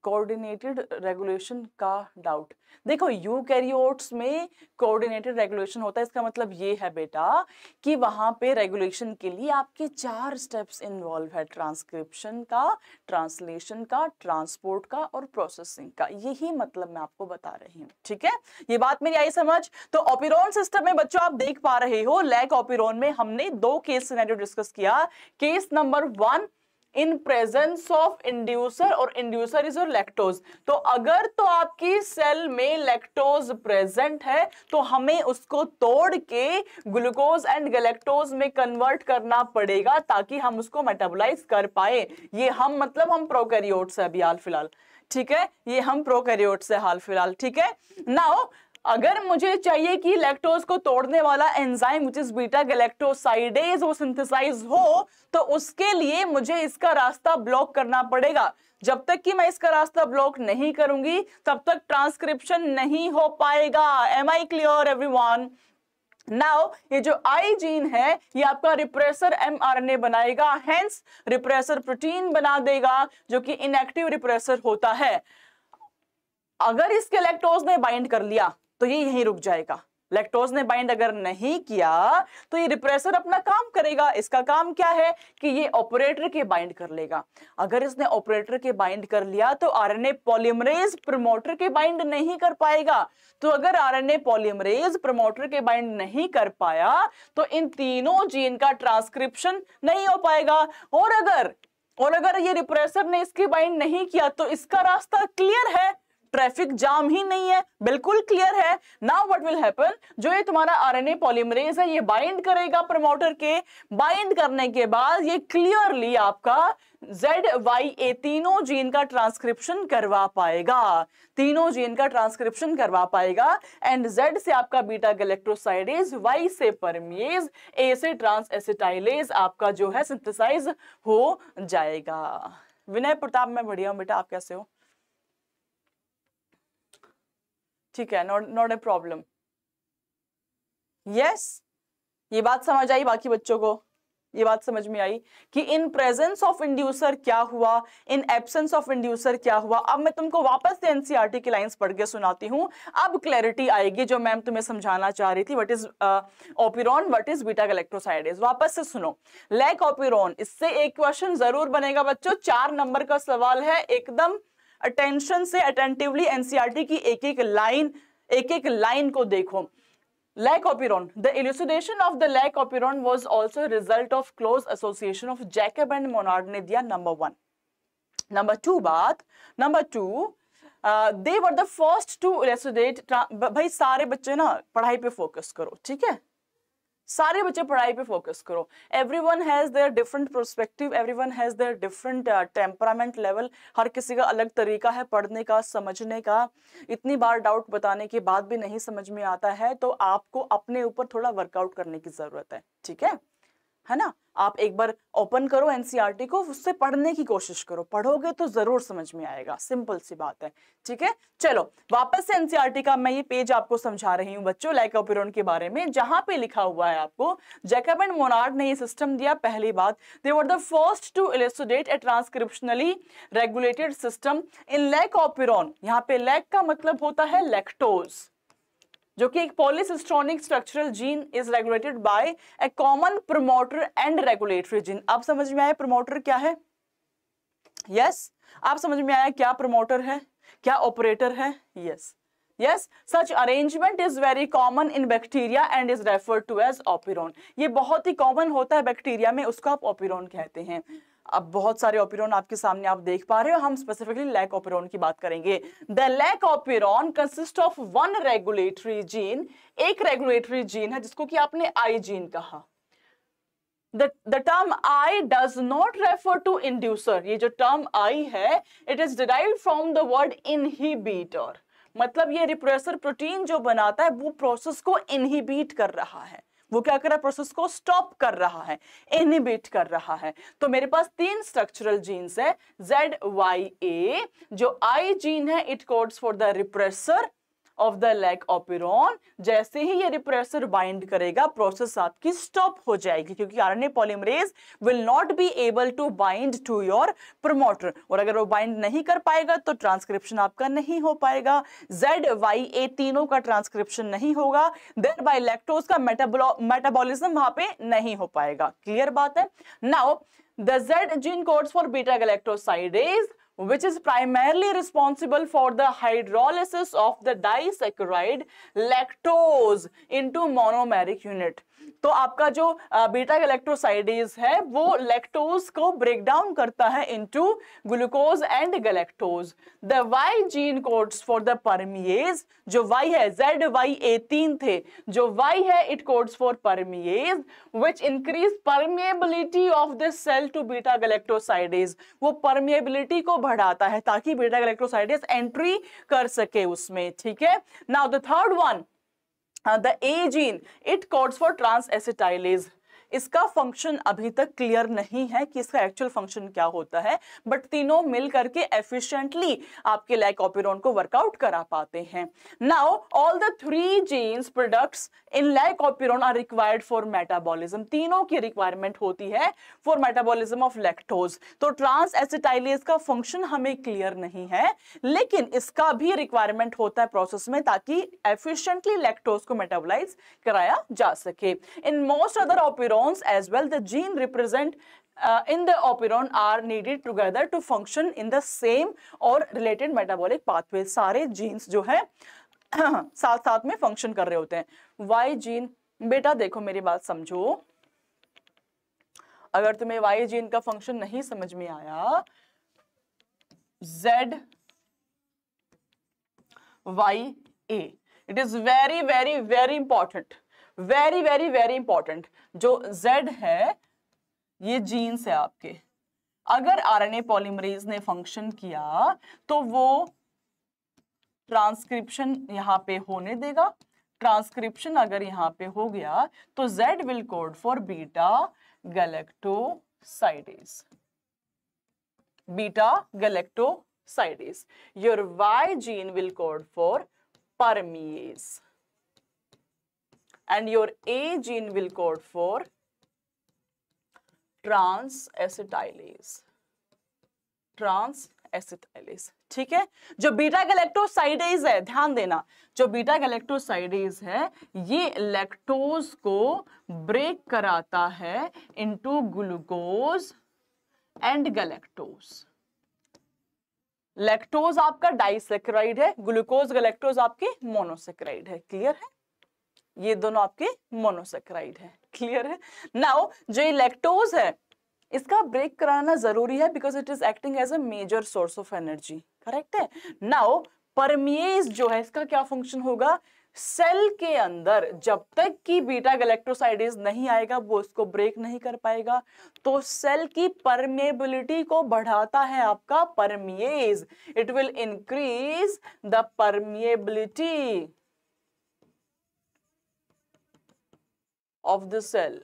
कोऑर्डिनेटेड रेगुलेशन का डाउट, देखो यूकैरियोट्स में कोऑर्डिनेटेड रेगुलेशन होता है। इसका मतलब ये है बेटा कि वहां पे रेगुलेशन के लिए आपके 4 स्टेप्स इन्वॉल्व है, ट्रांसक्रिप्शन का, ट्रांसलेशन का, ट्रांसपोर्ट का और प्रोसेसिंग का। यही मतलब मैं आपको बता रही हूँ, ठीक है। ये बात मेरी आई समझ। तो ओपेरॉन सिस्टम में बच्चों आप देख पा रहे हो, लैक ओपेरॉन में हमने 2 केस सिनेरियो डिस्कस किया। Case number 1, in presence of inducer, और इंड्यूसर इज योर लैक्टोज। तो अगर तो आपकी सेल में लैक्टोज प्रेजेंट है तो हमें उसको तोड़ के ग्लूकोज एंड गैलेक्टोज में कन्वर्ट करना पड़ेगा ताकि हम उसको मेटाबोलाइज कर पाए। ये हम मतलब हम प्रोकैरियोट्स है अभी हाल फिलहाल, ठीक है, ये हम प्रोकैरियोट्स है हाल फिलहाल, ठीक है। नाउ अगर मुझे चाहिए कि लैक्टोज को तोड़ने वाला enzyme which is beta galactosidase वो सिंथेसाइज हो, तो उसके लिए मुझे इसका रास्ता ब्लॉक करना पड़ेगा। जब तक कि मैं इसका रास्ता ब्लॉक नहीं करूंगी तब तक ट्रांसक्रिप्शन नहीं हो पाएगा। Am I clear everyone? Now ये जो आई जीन है ये आपका रिप्रेसर एमआरएनए बनाएगा, हेंस रिप्रेसर प्रोटीन बना देगा जो कि इनएक्टिव रिप्रेसर होता है। अगर इसके लैक्टोज ने बाइंड कर लिया तो ये यहीं रुक जाएगा। लैक्टोज ने बाइंड अगर नहीं किया तो ये रिप्रेसर अपना काम करेगा। इसका काम क्या है कि ये ऑपरेटर के बाइंड कर लेगा। अगर इसने ऑपरेटर के बाइंड कर लिया तो आरएनए पॉलीमरेज प्रमोटर के बाइंड नहीं कर पाएगा। तो अगर आरएनए पॉलीमरेज प्रमोटर के बाइंड नहीं कर पाया तो इन तीनों जीन का ट्रांसक्रिप्शन नहीं हो पाएगा। और अगर ये रिप्रेसर ने इसकी बाइंड नहीं किया तो इसका रास्ता क्लियर है, ट्रैफिक जाम ही नहीं है, बिल्कुल क्लियर है। नाउ व्हाट विल हैपन, जो ये तुम्हारा आरएनए पॉलीमरेज है ये बाइंड करेगा प्रमोटर के, बाइंड करने के बाद ये क्लियरली आपका ZYA तीनों जीन का ट्रांसक्रिप्शन करवा पाएगा, तीनों जीन का ट्रांसक्रिप्शन करवा पाएगा। एंड Z से आपका बीटा गैलेक्टोसाइडेज, Y से परमेज, A से ट्रांस एसिटाइलेज आपका जो है सिंथेसाइज हो जाएगा। विनय प्रताप, मैं बढ़िया हूं बेटा, आप कैसे हो? ठीक है, नॉट ए प्रॉब्लम। यस, ये बात समझ आई बाकी बच्चों को? ये बात समझ में आई कि इन प्रेजेंस ऑफ इंड्यूसर क्या हुआ, इन एब्सेंस ऑफ इंड्यूसर क्या हुआ। अब मैं तुमको वापस से एनसीईआरटी की लाइंस पढ़ के सुनाती हूं, अब क्लैरिटी आएगी जो मैम तुम्हें समझाना चाह रही थी। What is operon, what is beta galactosidase. वापस से सुनो, लैक ओपेरॉन, इससे एक क्वेश्चन जरूर बनेगा बच्चों, 4 नंबर का सवाल है, एकदम अटेंशन से अटेंटिवली एनसीईआरटी की एक एक लाइन को देखो। Lac operon, the elucidation of the lac operon was also result of close association of Jacob and Monod ने दिया number 1। Number 2 they were the first to elucidate. भाई सारे बच्चे ना पढ़ाई पे फोकस करो, ठीक है, सारे बच्चे पढ़ाई पे फोकस करो। Everyone has their different perspective, everyone has their different temperament level. हर किसी का अलग तरीका है पढ़ने का, समझने का। इतनी बार डाउट बताने के बाद भी नहीं समझ में आता है तो आपको अपने ऊपर थोड़ा वर्कआउट करने की जरूरत है, ठीक है ना। आप एक बार ओपन करो एनसीईआरटी को, उससे पढ़ने की कोशिश करो, पढ़ोगे तो जरूर समझ में आएगा, सिंपल सी बात है, ठीक है। चलो वापस से एनसीईआरटी का मैं ये पेज आपको समझा रही हूँ बच्चों, लैक ओपेरॉन के बारे में, जहां पे लिखा हुआ है आपको जैकब एंड मोनार्ड ने ये सिस्टम दिया। पहली बात, they were the first to elucidate a transcriptionally regulated system in lac operon. यहाँ पे लैक का मतलब होता है लैक्टोज, जो कि एक पॉलीसिस्टोनिक structural gene is regulated by A common promoter and regulatory gene. अब समझ में आया प्रमोटर क्या है? यस, आप समझ में आया क्या प्रमोटर है, क्या ऑपरेटर है? Yes, such arrangement is very common in bacteria and is referred to as operon. ये बहुत ही कॉमन होता है बैक्टीरिया में, उसको आप ओपेरॉन कहते हैं। अब बहुत सारे ओपेरॉन आपके सामने आप देख पा रहे हो, हम स्पेसिफिकली लैक ओपेरॉन की बात करेंगे। The lac operon consist of 1 regulatory gene, एक रेगुलेटरी जीन है जिसको कि आपने आई जीन कहा। The term I does not refer to inducer। ये जो term I है, it is derived from the word inhibitor। मतलब ये रिप्रेसर प्रोटीन जो बनाता है वो प्रोसेस को इनहिबिट कर रहा है। वो क्या कर रहा है? प्रोसेस को स्टॉप कर रहा है, इनहिबिट कर रहा है। तो मेरे पास 3 स्ट्रक्चरल जीन्स है ZYA। जो I जीन है it codes for the repressor, of the lac operon, जैसे ही ये रिप्रेसर बाइंड करेगा प्रोसेस आपकी स्टॉप हो जाएगी, क्योंकि RNA polymerase will not be able to bind to your promoter, और अगर वो बाइंड नहीं कर पाएगा तो ट्रांसक्रिप्शन आपका नहीं हो पाएगा, ZYA तीनों का ट्रांसक्रिप्शन नहीं होगा, देयर बाय लैक्टोज का मेटाबॉलिज्म वहां पे नहीं हो पाएगा। क्लियर बात है। Now the Z gene codes for beta galactosidase, which is primarily responsible for the hydrolysis of the disaccharide lactose into monomeric unit। तो आपका जो बीटा गैलेक्टोसाइडेज है वो लैक्टोज को ब्रेक डाउन करता है into glucose and galactose. The Y gene codes for the permease, जो Y है ZYA 3 थे, जो Y है it codes for permease which increase permeability of the cell to beta galactosidase, वो परमिएबिलिटी को बढ़ाता है ताकि बीटा गैलेक्टोसाइडेज एंट्री कर सके उसमें। ठीक है। Now the third one, the A gene, it codes for trans-acetylase। इसका फंक्शन अभी तक क्लियर नहीं है कि इसका एक्चुअल फंक्शन क्या होता है, बट तीनों मिल करके एफिशिएंटली आपके लैकोपिरोन को वर्कआउट करा पाते हैं। Now all the 3 genes products in lac operon are required for metabolism, तीनों की रिक्वायरमेंट होती है फॉर मेटाबॉलिज्म ऑफ लैक्टोज। तो ट्रांस एसिटाइलेज का फंक्शन हमें क्लियर नहीं है, लेकिन इसका भी रिक्वायरमेंट होता है प्रोसेस में ताकि एफिशिएंटली लैक्टोज को मेटाबोलाइज कराया जा सके। In most other operon as well, the gene represent in the operon are needed together to function in the same or related metabolic pathway। सारे जीन्स जो है साथ साथ में फंक्शन कर रहे होते हैं। Y जीन, बेटा देखो मेरी बात समझो, अगर तुम्हें Y जीन का फंक्शन नहीं समझ में आया, ZYA, it is very very very important, very very very important. जो Z है ये जीन्स है आपके, अगर आरएनए पॉलीमरेज ने फंक्शन किया तो वो ट्रांसक्रिप्शन यहां पे होने देगा, ट्रांसक्रिप्शन अगर यहां पे हो गया तो Z will code for beta galactosidase, beta galactosidase. Your Y gene will code for परमिएज and your A gene will code for trans-acetylase, trans-acetylase। ठीक है। जो बीटा गैलेक्टोसाइडेज है, ध्यान देना, जो बीटा गैलेक्टोसाइडेज है ये लैक्टोज को ब्रेक कराता है into glucose and galactose. Lactose आपका डाइसैकेराइड है, ग्लूकोज गैलेक्टोज आपके मोनोसैकेराइड है। क्लियर है, ये दोनों आपके मोनोसैकेराइड है। क्लियर है। नाउ जो ये लैक्टोज है इसका ब्रेक कराना जरूरी है because it is acting as a major source of energy. Correct है। नाउ परमिएज जो है इसका क्या फंक्शन होगा, सेल के अंदर जब तक कि बीटा गैलेक्टोसाइडेज नहीं आएगा वो उसको ब्रेक नहीं कर पाएगा, तो सेल की परमेबिलिटी को बढ़ाता है आपका permease. It will increase the permeability of the cell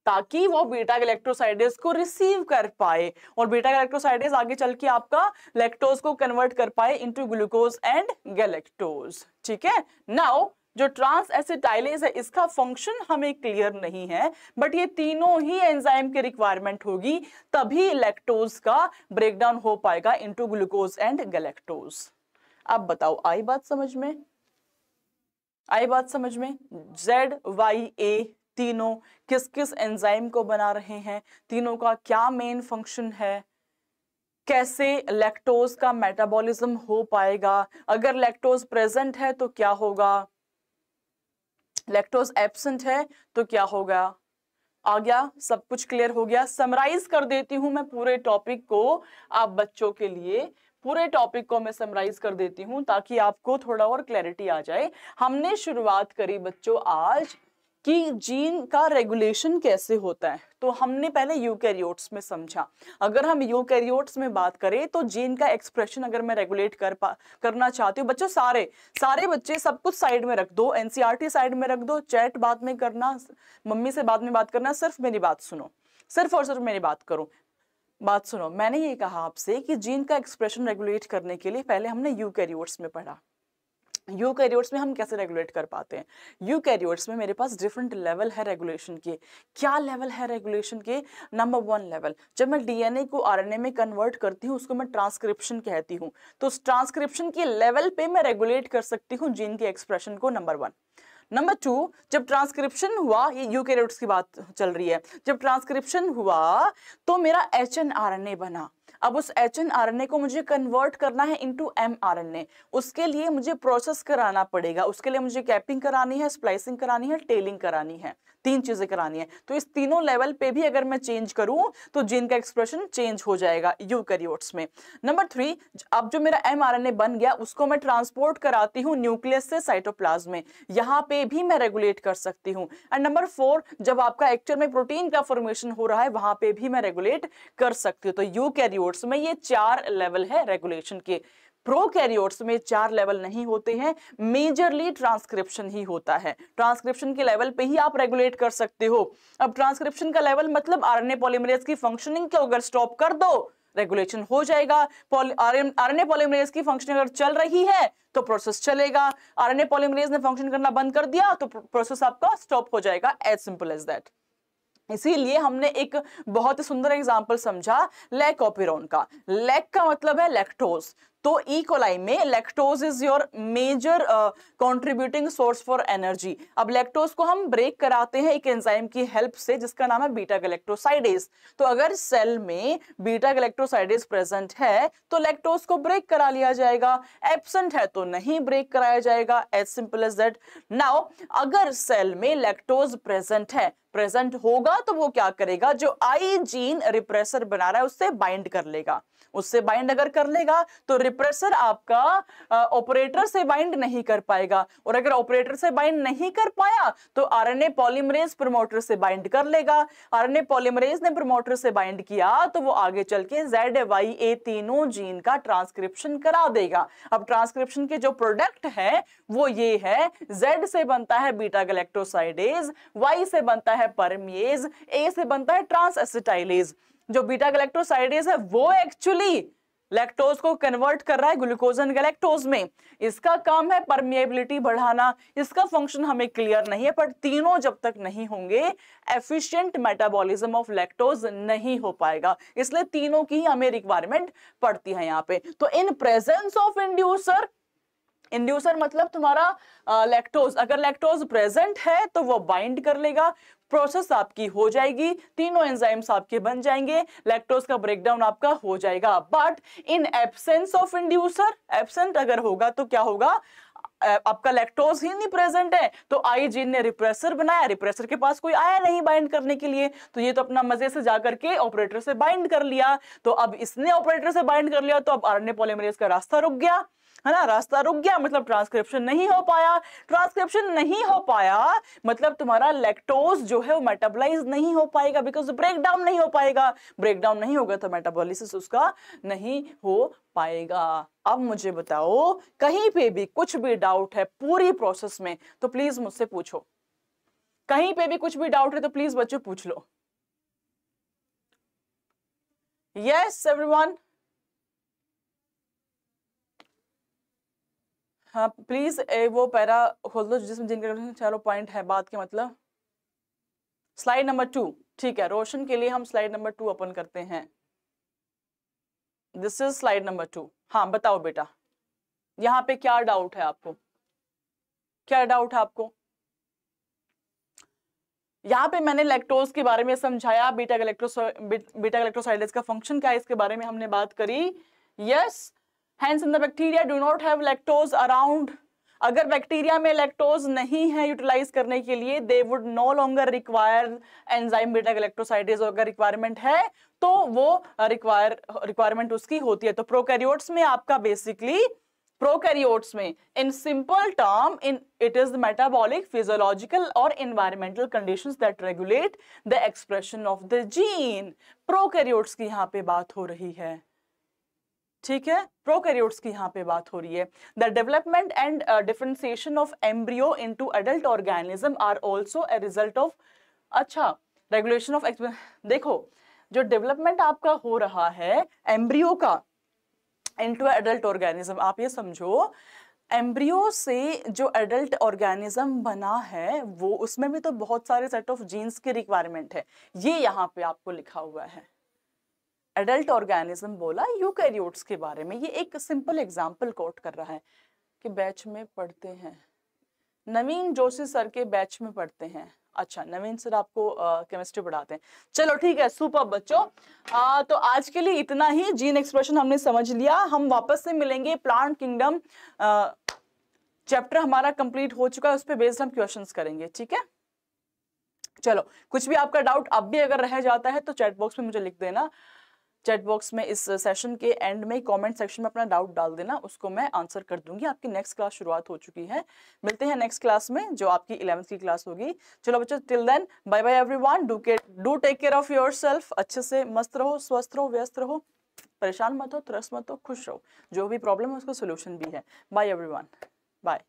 ताकि वो बीटा गैलेक्टोसाइडेज को रिसीव कर पाए और बीटा गैलेक्टोसाइडेज आगे चल के आपका लैक्टोज को कन्वर्ट कर पाए इनटू ग्लूकोज एंड गैलेक्टोज। ठीक है। नाउ जो ट्रांस एसिटाइलेज है इसका फंक्शन हमें क्लियर नहीं है, बट ये तीनों ही एंजाइम की रिक्वायरमेंट होगी तभी लैक्टोज का ब्रेकडाउन हो पाएगा इनटू ग्लूकोज एंड गैलेक्टोज। अब बताओ आई बात समझ में, आई बात समझ में। ZYA तीनों किस किस एंजाइम को बना रहे हैं, तीनों का क्या मेन फंक्शन है, कैसे लैक्टोज का मेटाबॉलिज्म हो पाएगा, अगर लैक्टोज प्रेजेंट है तो क्या होगा, लैक्टोज एब्सेंट है तो क्या होगा। आ गया, सब कुछ क्लियर हो गया। समराइज कर देती हूं मैं पूरे टॉपिक को आप बच्चों के लिए, पूरे टॉपिक को मैं समराइज कर देती हूं ताकि आपको थोड़ा और क्लैरिटी आ जाए। हमने शुरुआत करी बच्चों आज कि जीन का रेगुलेशन कैसे होता है, तो हमने पहले यूकैरियोट्स में समझा। अगर हम यूकैरियोट्स में बात करें तो जीन का एक्सप्रेशन अगर मैं रेगुलेट करना चाहती हूँ बच्चों, सारे बच्चे सब कुछ साइड में रख दो, एनसीईआरटी साइड में रख दो, चैट बाद में करना, मम्मी से बाद में बात करना, सिर्फ मेरी बात सुनो, सिर्फ और सिर्फ मेरी बात करो। बात सुनो, मैंने ये कहा आपसे कि जीन का एक्सप्रेशन रेगुलेट करने के लिए पहले हमने यूकैरियोट्स में पढ़ा, यूकैरियोट्स में हम कैसे रेगुलेट कर पाते हैं? यूकैरियोट्स में मेरे पास डिफरेंट लेवल है रेगुलेशन के। क्या लेवल है रेगुलेशन के? नंबर 1 लेवल, जब मैं डीएनए को आरएनए में कन्वर्ट करती हूँ उसको मैं ट्रांसक्रिप्शन कहती हूँ। तो उस ट्रांसक्रिप्शन के लेवल पे मैं रेगुलेट कर सकती हूँ जीन के एक्सप्रेशन को, नंबर 1। नंबर 2, जब ट्रांसक्रिप्शन हुआ, ये यूकैरियोट्स की बात चल रही है, जब ट्रांसक्रिप्शन हुआ तो मेरा एचएनआरएनए बना। अब उस एचएनआरएनए को मुझे कन्वर्ट करना है इनटू एमआरएनए। उसके लिए मुझे प्रोसेस कराना पड़ेगा, उसके लिए मुझे कैपिंग करानी है, स्प्लाइसिंग करानी है, टेलिंग करानी है, 3 चीजें करानी है। तो इस तीनों लेवल पे भी अगर मैं चेंज करूं तो जीन का एक्सप्रेशन चेंज हो जाएगा यूकैरियोट्स में। नंबर 3, अब जो मेरा एमआरएनए बन गया उसको मैं ट्रांसपोर्ट कराती हूँ न्यूक्लियस से साइटोप्लाज्म में, यहाँ पे भी मैं रेगुलेट कर सकती हूँ। एंड नंबर 4, जब आपका एक्चुअल में प्रोटीन का फॉर्मेशन हो रहा है वहां पे भी मैं रेगुलेट कर सकती हूँ। तो यूकैरियोट्स में ये 4 लेवल है रेगुलेशन के। प्रोकैरियोट्स में 4 लेवल नहीं होते हैं, मेजरली ट्रांसक्रिप्शन ही होता है। ट्रांसक्रिप्शन के लेवल पे ही आप रेगुलेट कर सकते हो। अब ट्रांसक्रिप्शन का लेवल मतलब आरएनए पॉलीमरेज की फंक्शनिंग को अगर स्टॉप कर दो रेगुलेशन हो जाएगा। आरएनए पॉलीमरेज की फंक्शनिंग अगर चल रही है तो प्रोसेस चलेगा, आरएनए पॉलीमरेज ने फंक्शन करना बंद कर दिया तो प्रोसेस आपका स्टॉप हो जाएगा, एज सिंपल एज दैट। इसीलिए हमने एक बहुत ही सुंदर एग्जांपल समझा लैकोपिरोन का। लैक का मतलब है लैक्टोज, तो ई कोलाई में lactose is your major contributing source for energy. अब लैक्टोज को हम ब्रेक कराते हैं एक एंजाइम की हेल्प से जिसका नाम है बीटा गैलेक्टोसाइडेज। तो अगर सेल में बीटा गैलेक्टोसाइडेज प्रेजेंट है तो लैक्टोज को ब्रेक करा लिया जाएगा, एब्सेंट है तो नहीं ब्रेक कराया जाएगा, as simple as that. Now अगर सेल में लैक्टोज प्रेजेंट होगा तो वो क्या करेगा, जो आई जीन रिप्रेसर बना रहा है उससे बाइंड कर लेगा। उससे बाइंड अगर कर लेगा तो रिप्रेसर आपका ऑपरेटर से बाइंड नहीं कर पाएगा, और अगर ऑपरेटर से बाइंड नहीं कर पाया तो आरएनए पॉलीमरेज प्रमोटर से बाइंड कर लेगा। आरएनए पॉलीमरेज ने प्रमोटर से बाइंड किया तो वो आगे चल के ZYA तीनों जीन का ट्रांसक्रिप्शन करा देगा। अब ट्रांसक्रिप्शन के जो प्रोडक्ट है वो ये है, Z से बनता है बीटा गैलेक्टोसाइडेज, Y से बनता है परमिएज, A से बनता है ट्रांस एसिटाइलेज। जो बीटा गैलेक्टोसाइडेज है वो एक्चुअली लैक्टोज को कन्वर्ट कर रहा है ग्लूकोजन गैलेक्टोज में। इसका काम है परमिएबिलिटी बढ़ाना, इसका फंक्शन हमें क्लियर नहीं है, पर तीनों जब तक नहीं होंगे एफिशिएंट मेटाबॉलिज्म ऑफ लैक्टोज नहीं हो पाएगा। इसलिए तीनों की ही हमें रिक्वायरमेंट पड़ती है यहाँ पे। तो इन प्रेजेंस ऑफ इंड्यूसर मतलब तुम्हारा लैक्टोज, अगर लैक्टोज प्रेजेंट है तो वो बाइंड कर लेगा, प्रोसेस आपकी हो जाएगी, तीनों एंजाइम्स आपके बन जाएंगे, लैक्टोज का ब्रेकडाउन आपका हो जाएगा। But in absence of inducer, absent अगर होगा तो क्या होगा, आपका लैक्टोज ही नहीं प्रेजेंट है तो आई जीन ने रिप्रेसर बनाया, रिप्रेसर के पास कोई आया नहीं बाइंड करने के लिए, तो ये तो अपना मजे से जाकर के ऑपरेटर से बाइंड कर लिया। तो अब इसने ऑपरेटर से बाइंड कर लिया तो अब आरएनए पॉलीमरेज का रास्ता रुक गया, है ना। रास्ता रुक गया मतलब ट्रांसक्रिप्शन नहीं हो पाया, ट्रांसक्रिप्शन नहीं हो पाया मतलब तुम्हारा लैक्टोज जो है वो मेटाबोलाइज नहीं हो पाएगा, बिकॉज ब्रेकडाउन नहीं हो पाएगा। ब्रेकडाउन नहीं होगा तो मेटाबॉलिसिस उसका नहीं हो पाएगा। अब मुझे बताओ, कहीं पे भी कुछ भी डाउट है पूरी प्रोसेस में तो प्लीज मुझसे पूछो। कहीं पे भी कुछ भी डाउट है तो प्लीज बच्चों पूछ लो। यस एवरीवन, हाँ प्लीज वो पैरा खोल दो जिसमें जिनके चारों पॉइंट है बात के मतलब। स्लाइड नंबर 2, ठीक है, रोशन के लिए हम स्लाइड नंबर 2 ओपन करते हैं। This is slide number 2। हाँ बताओ बेटा, यहाँ पे क्या डाउट है आपको, क्या डाउट है आपको? यहाँ पे मैंने लैक्टोज के बारे में समझाया, बीटा गैलेक्टोसाइडेज का फंक्शन क्या है इसके बारे में हमने बात करी। Yes, hence in the bacteria do not have lactose around। अगर बैक्टीरिया में लैक्टोज नहीं है यूटिलाइज करने के लिए, they would no longer require enzyme beta galactosidase। अगर रिक्वायरमेंट है तो वो रिक्वायरमेंट उसकी होती है। तो प्रोकैरियोट्स में आपका बेसिकली, प्रोकैरियोट्स में in simple term it is the metabolic, physiological और environmental conditions that regulate the expression of the gene। Prokaryotes की यहाँ पे बात हो रही है, ठीक है, प्रोकैरियोट्स की यहाँ पे बात हो रही है। The development and differentiation of embryo into adult organism are also a result of, अच्छा, रेगुलेशन ऑफ। देखो, जो डेवलपमेंट आपका हो रहा है एम्ब्रियो का इनटू एडल्ट ऑर्गेनिज्म, आप ये समझो एम्ब्रियो से जो एडल्ट ऑर्गेनिज्म बना है वो, उसमें भी तो बहुत सारे सेट ऑफ जीन्स की रिक्वायरमेंट है, ये यहाँ पे आपको लिखा हुआ है। एडल्ट ऑर्गेनिज्म बोला यूकैरियोट्स के बारे में, ये एक सिंपल एग्जांपल कोट कर रहा है कि बैच में पढ़ते हैं, नवीन जोशी सर के बैच में पढ़ते हैं। अच्छा, नवीन सर आपको केमिस्ट्री पढ़ाते हैं, चलो ठीक है, सुपर बच्चों। तो आज के लिए इतना ही, जीन एक्सप्रेशन हमने समझ लिया। हम वापस से मिलेंगे, प्लांट किंगडम चैप्टर हमारा कंप्लीट हो चुका है, उस पर बेस्ड हम क्वेश्चंस करेंगे, ठीक है। चलो, कुछ भी आपका डाउट अब भी अगर रह जाता है तो चैट बॉक्स में मुझे लिख देना, चैट बॉक्स में इस सेशन के एंड में कमेंट सेक्शन में अपना डाउट डाल देना, उसको मैं आंसर कर दूंगी। आपकी नेक्स्ट क्लास शुरुआत हो चुकी है, मिलते हैं नेक्स्ट क्लास में जो आपकी 11th की क्लास होगी। चलो बच्चों, till then bye bye everyone, do take care of yourself, अच्छे से मस्त रहो, स्वस्थ रहो, व्यस्त रहो, परेशान मत हो, त्रस्त मत हो, खुश रहो, जो भी प्रॉब्लम है उसका सोल्यूशन भी है। Bye everyone, bye.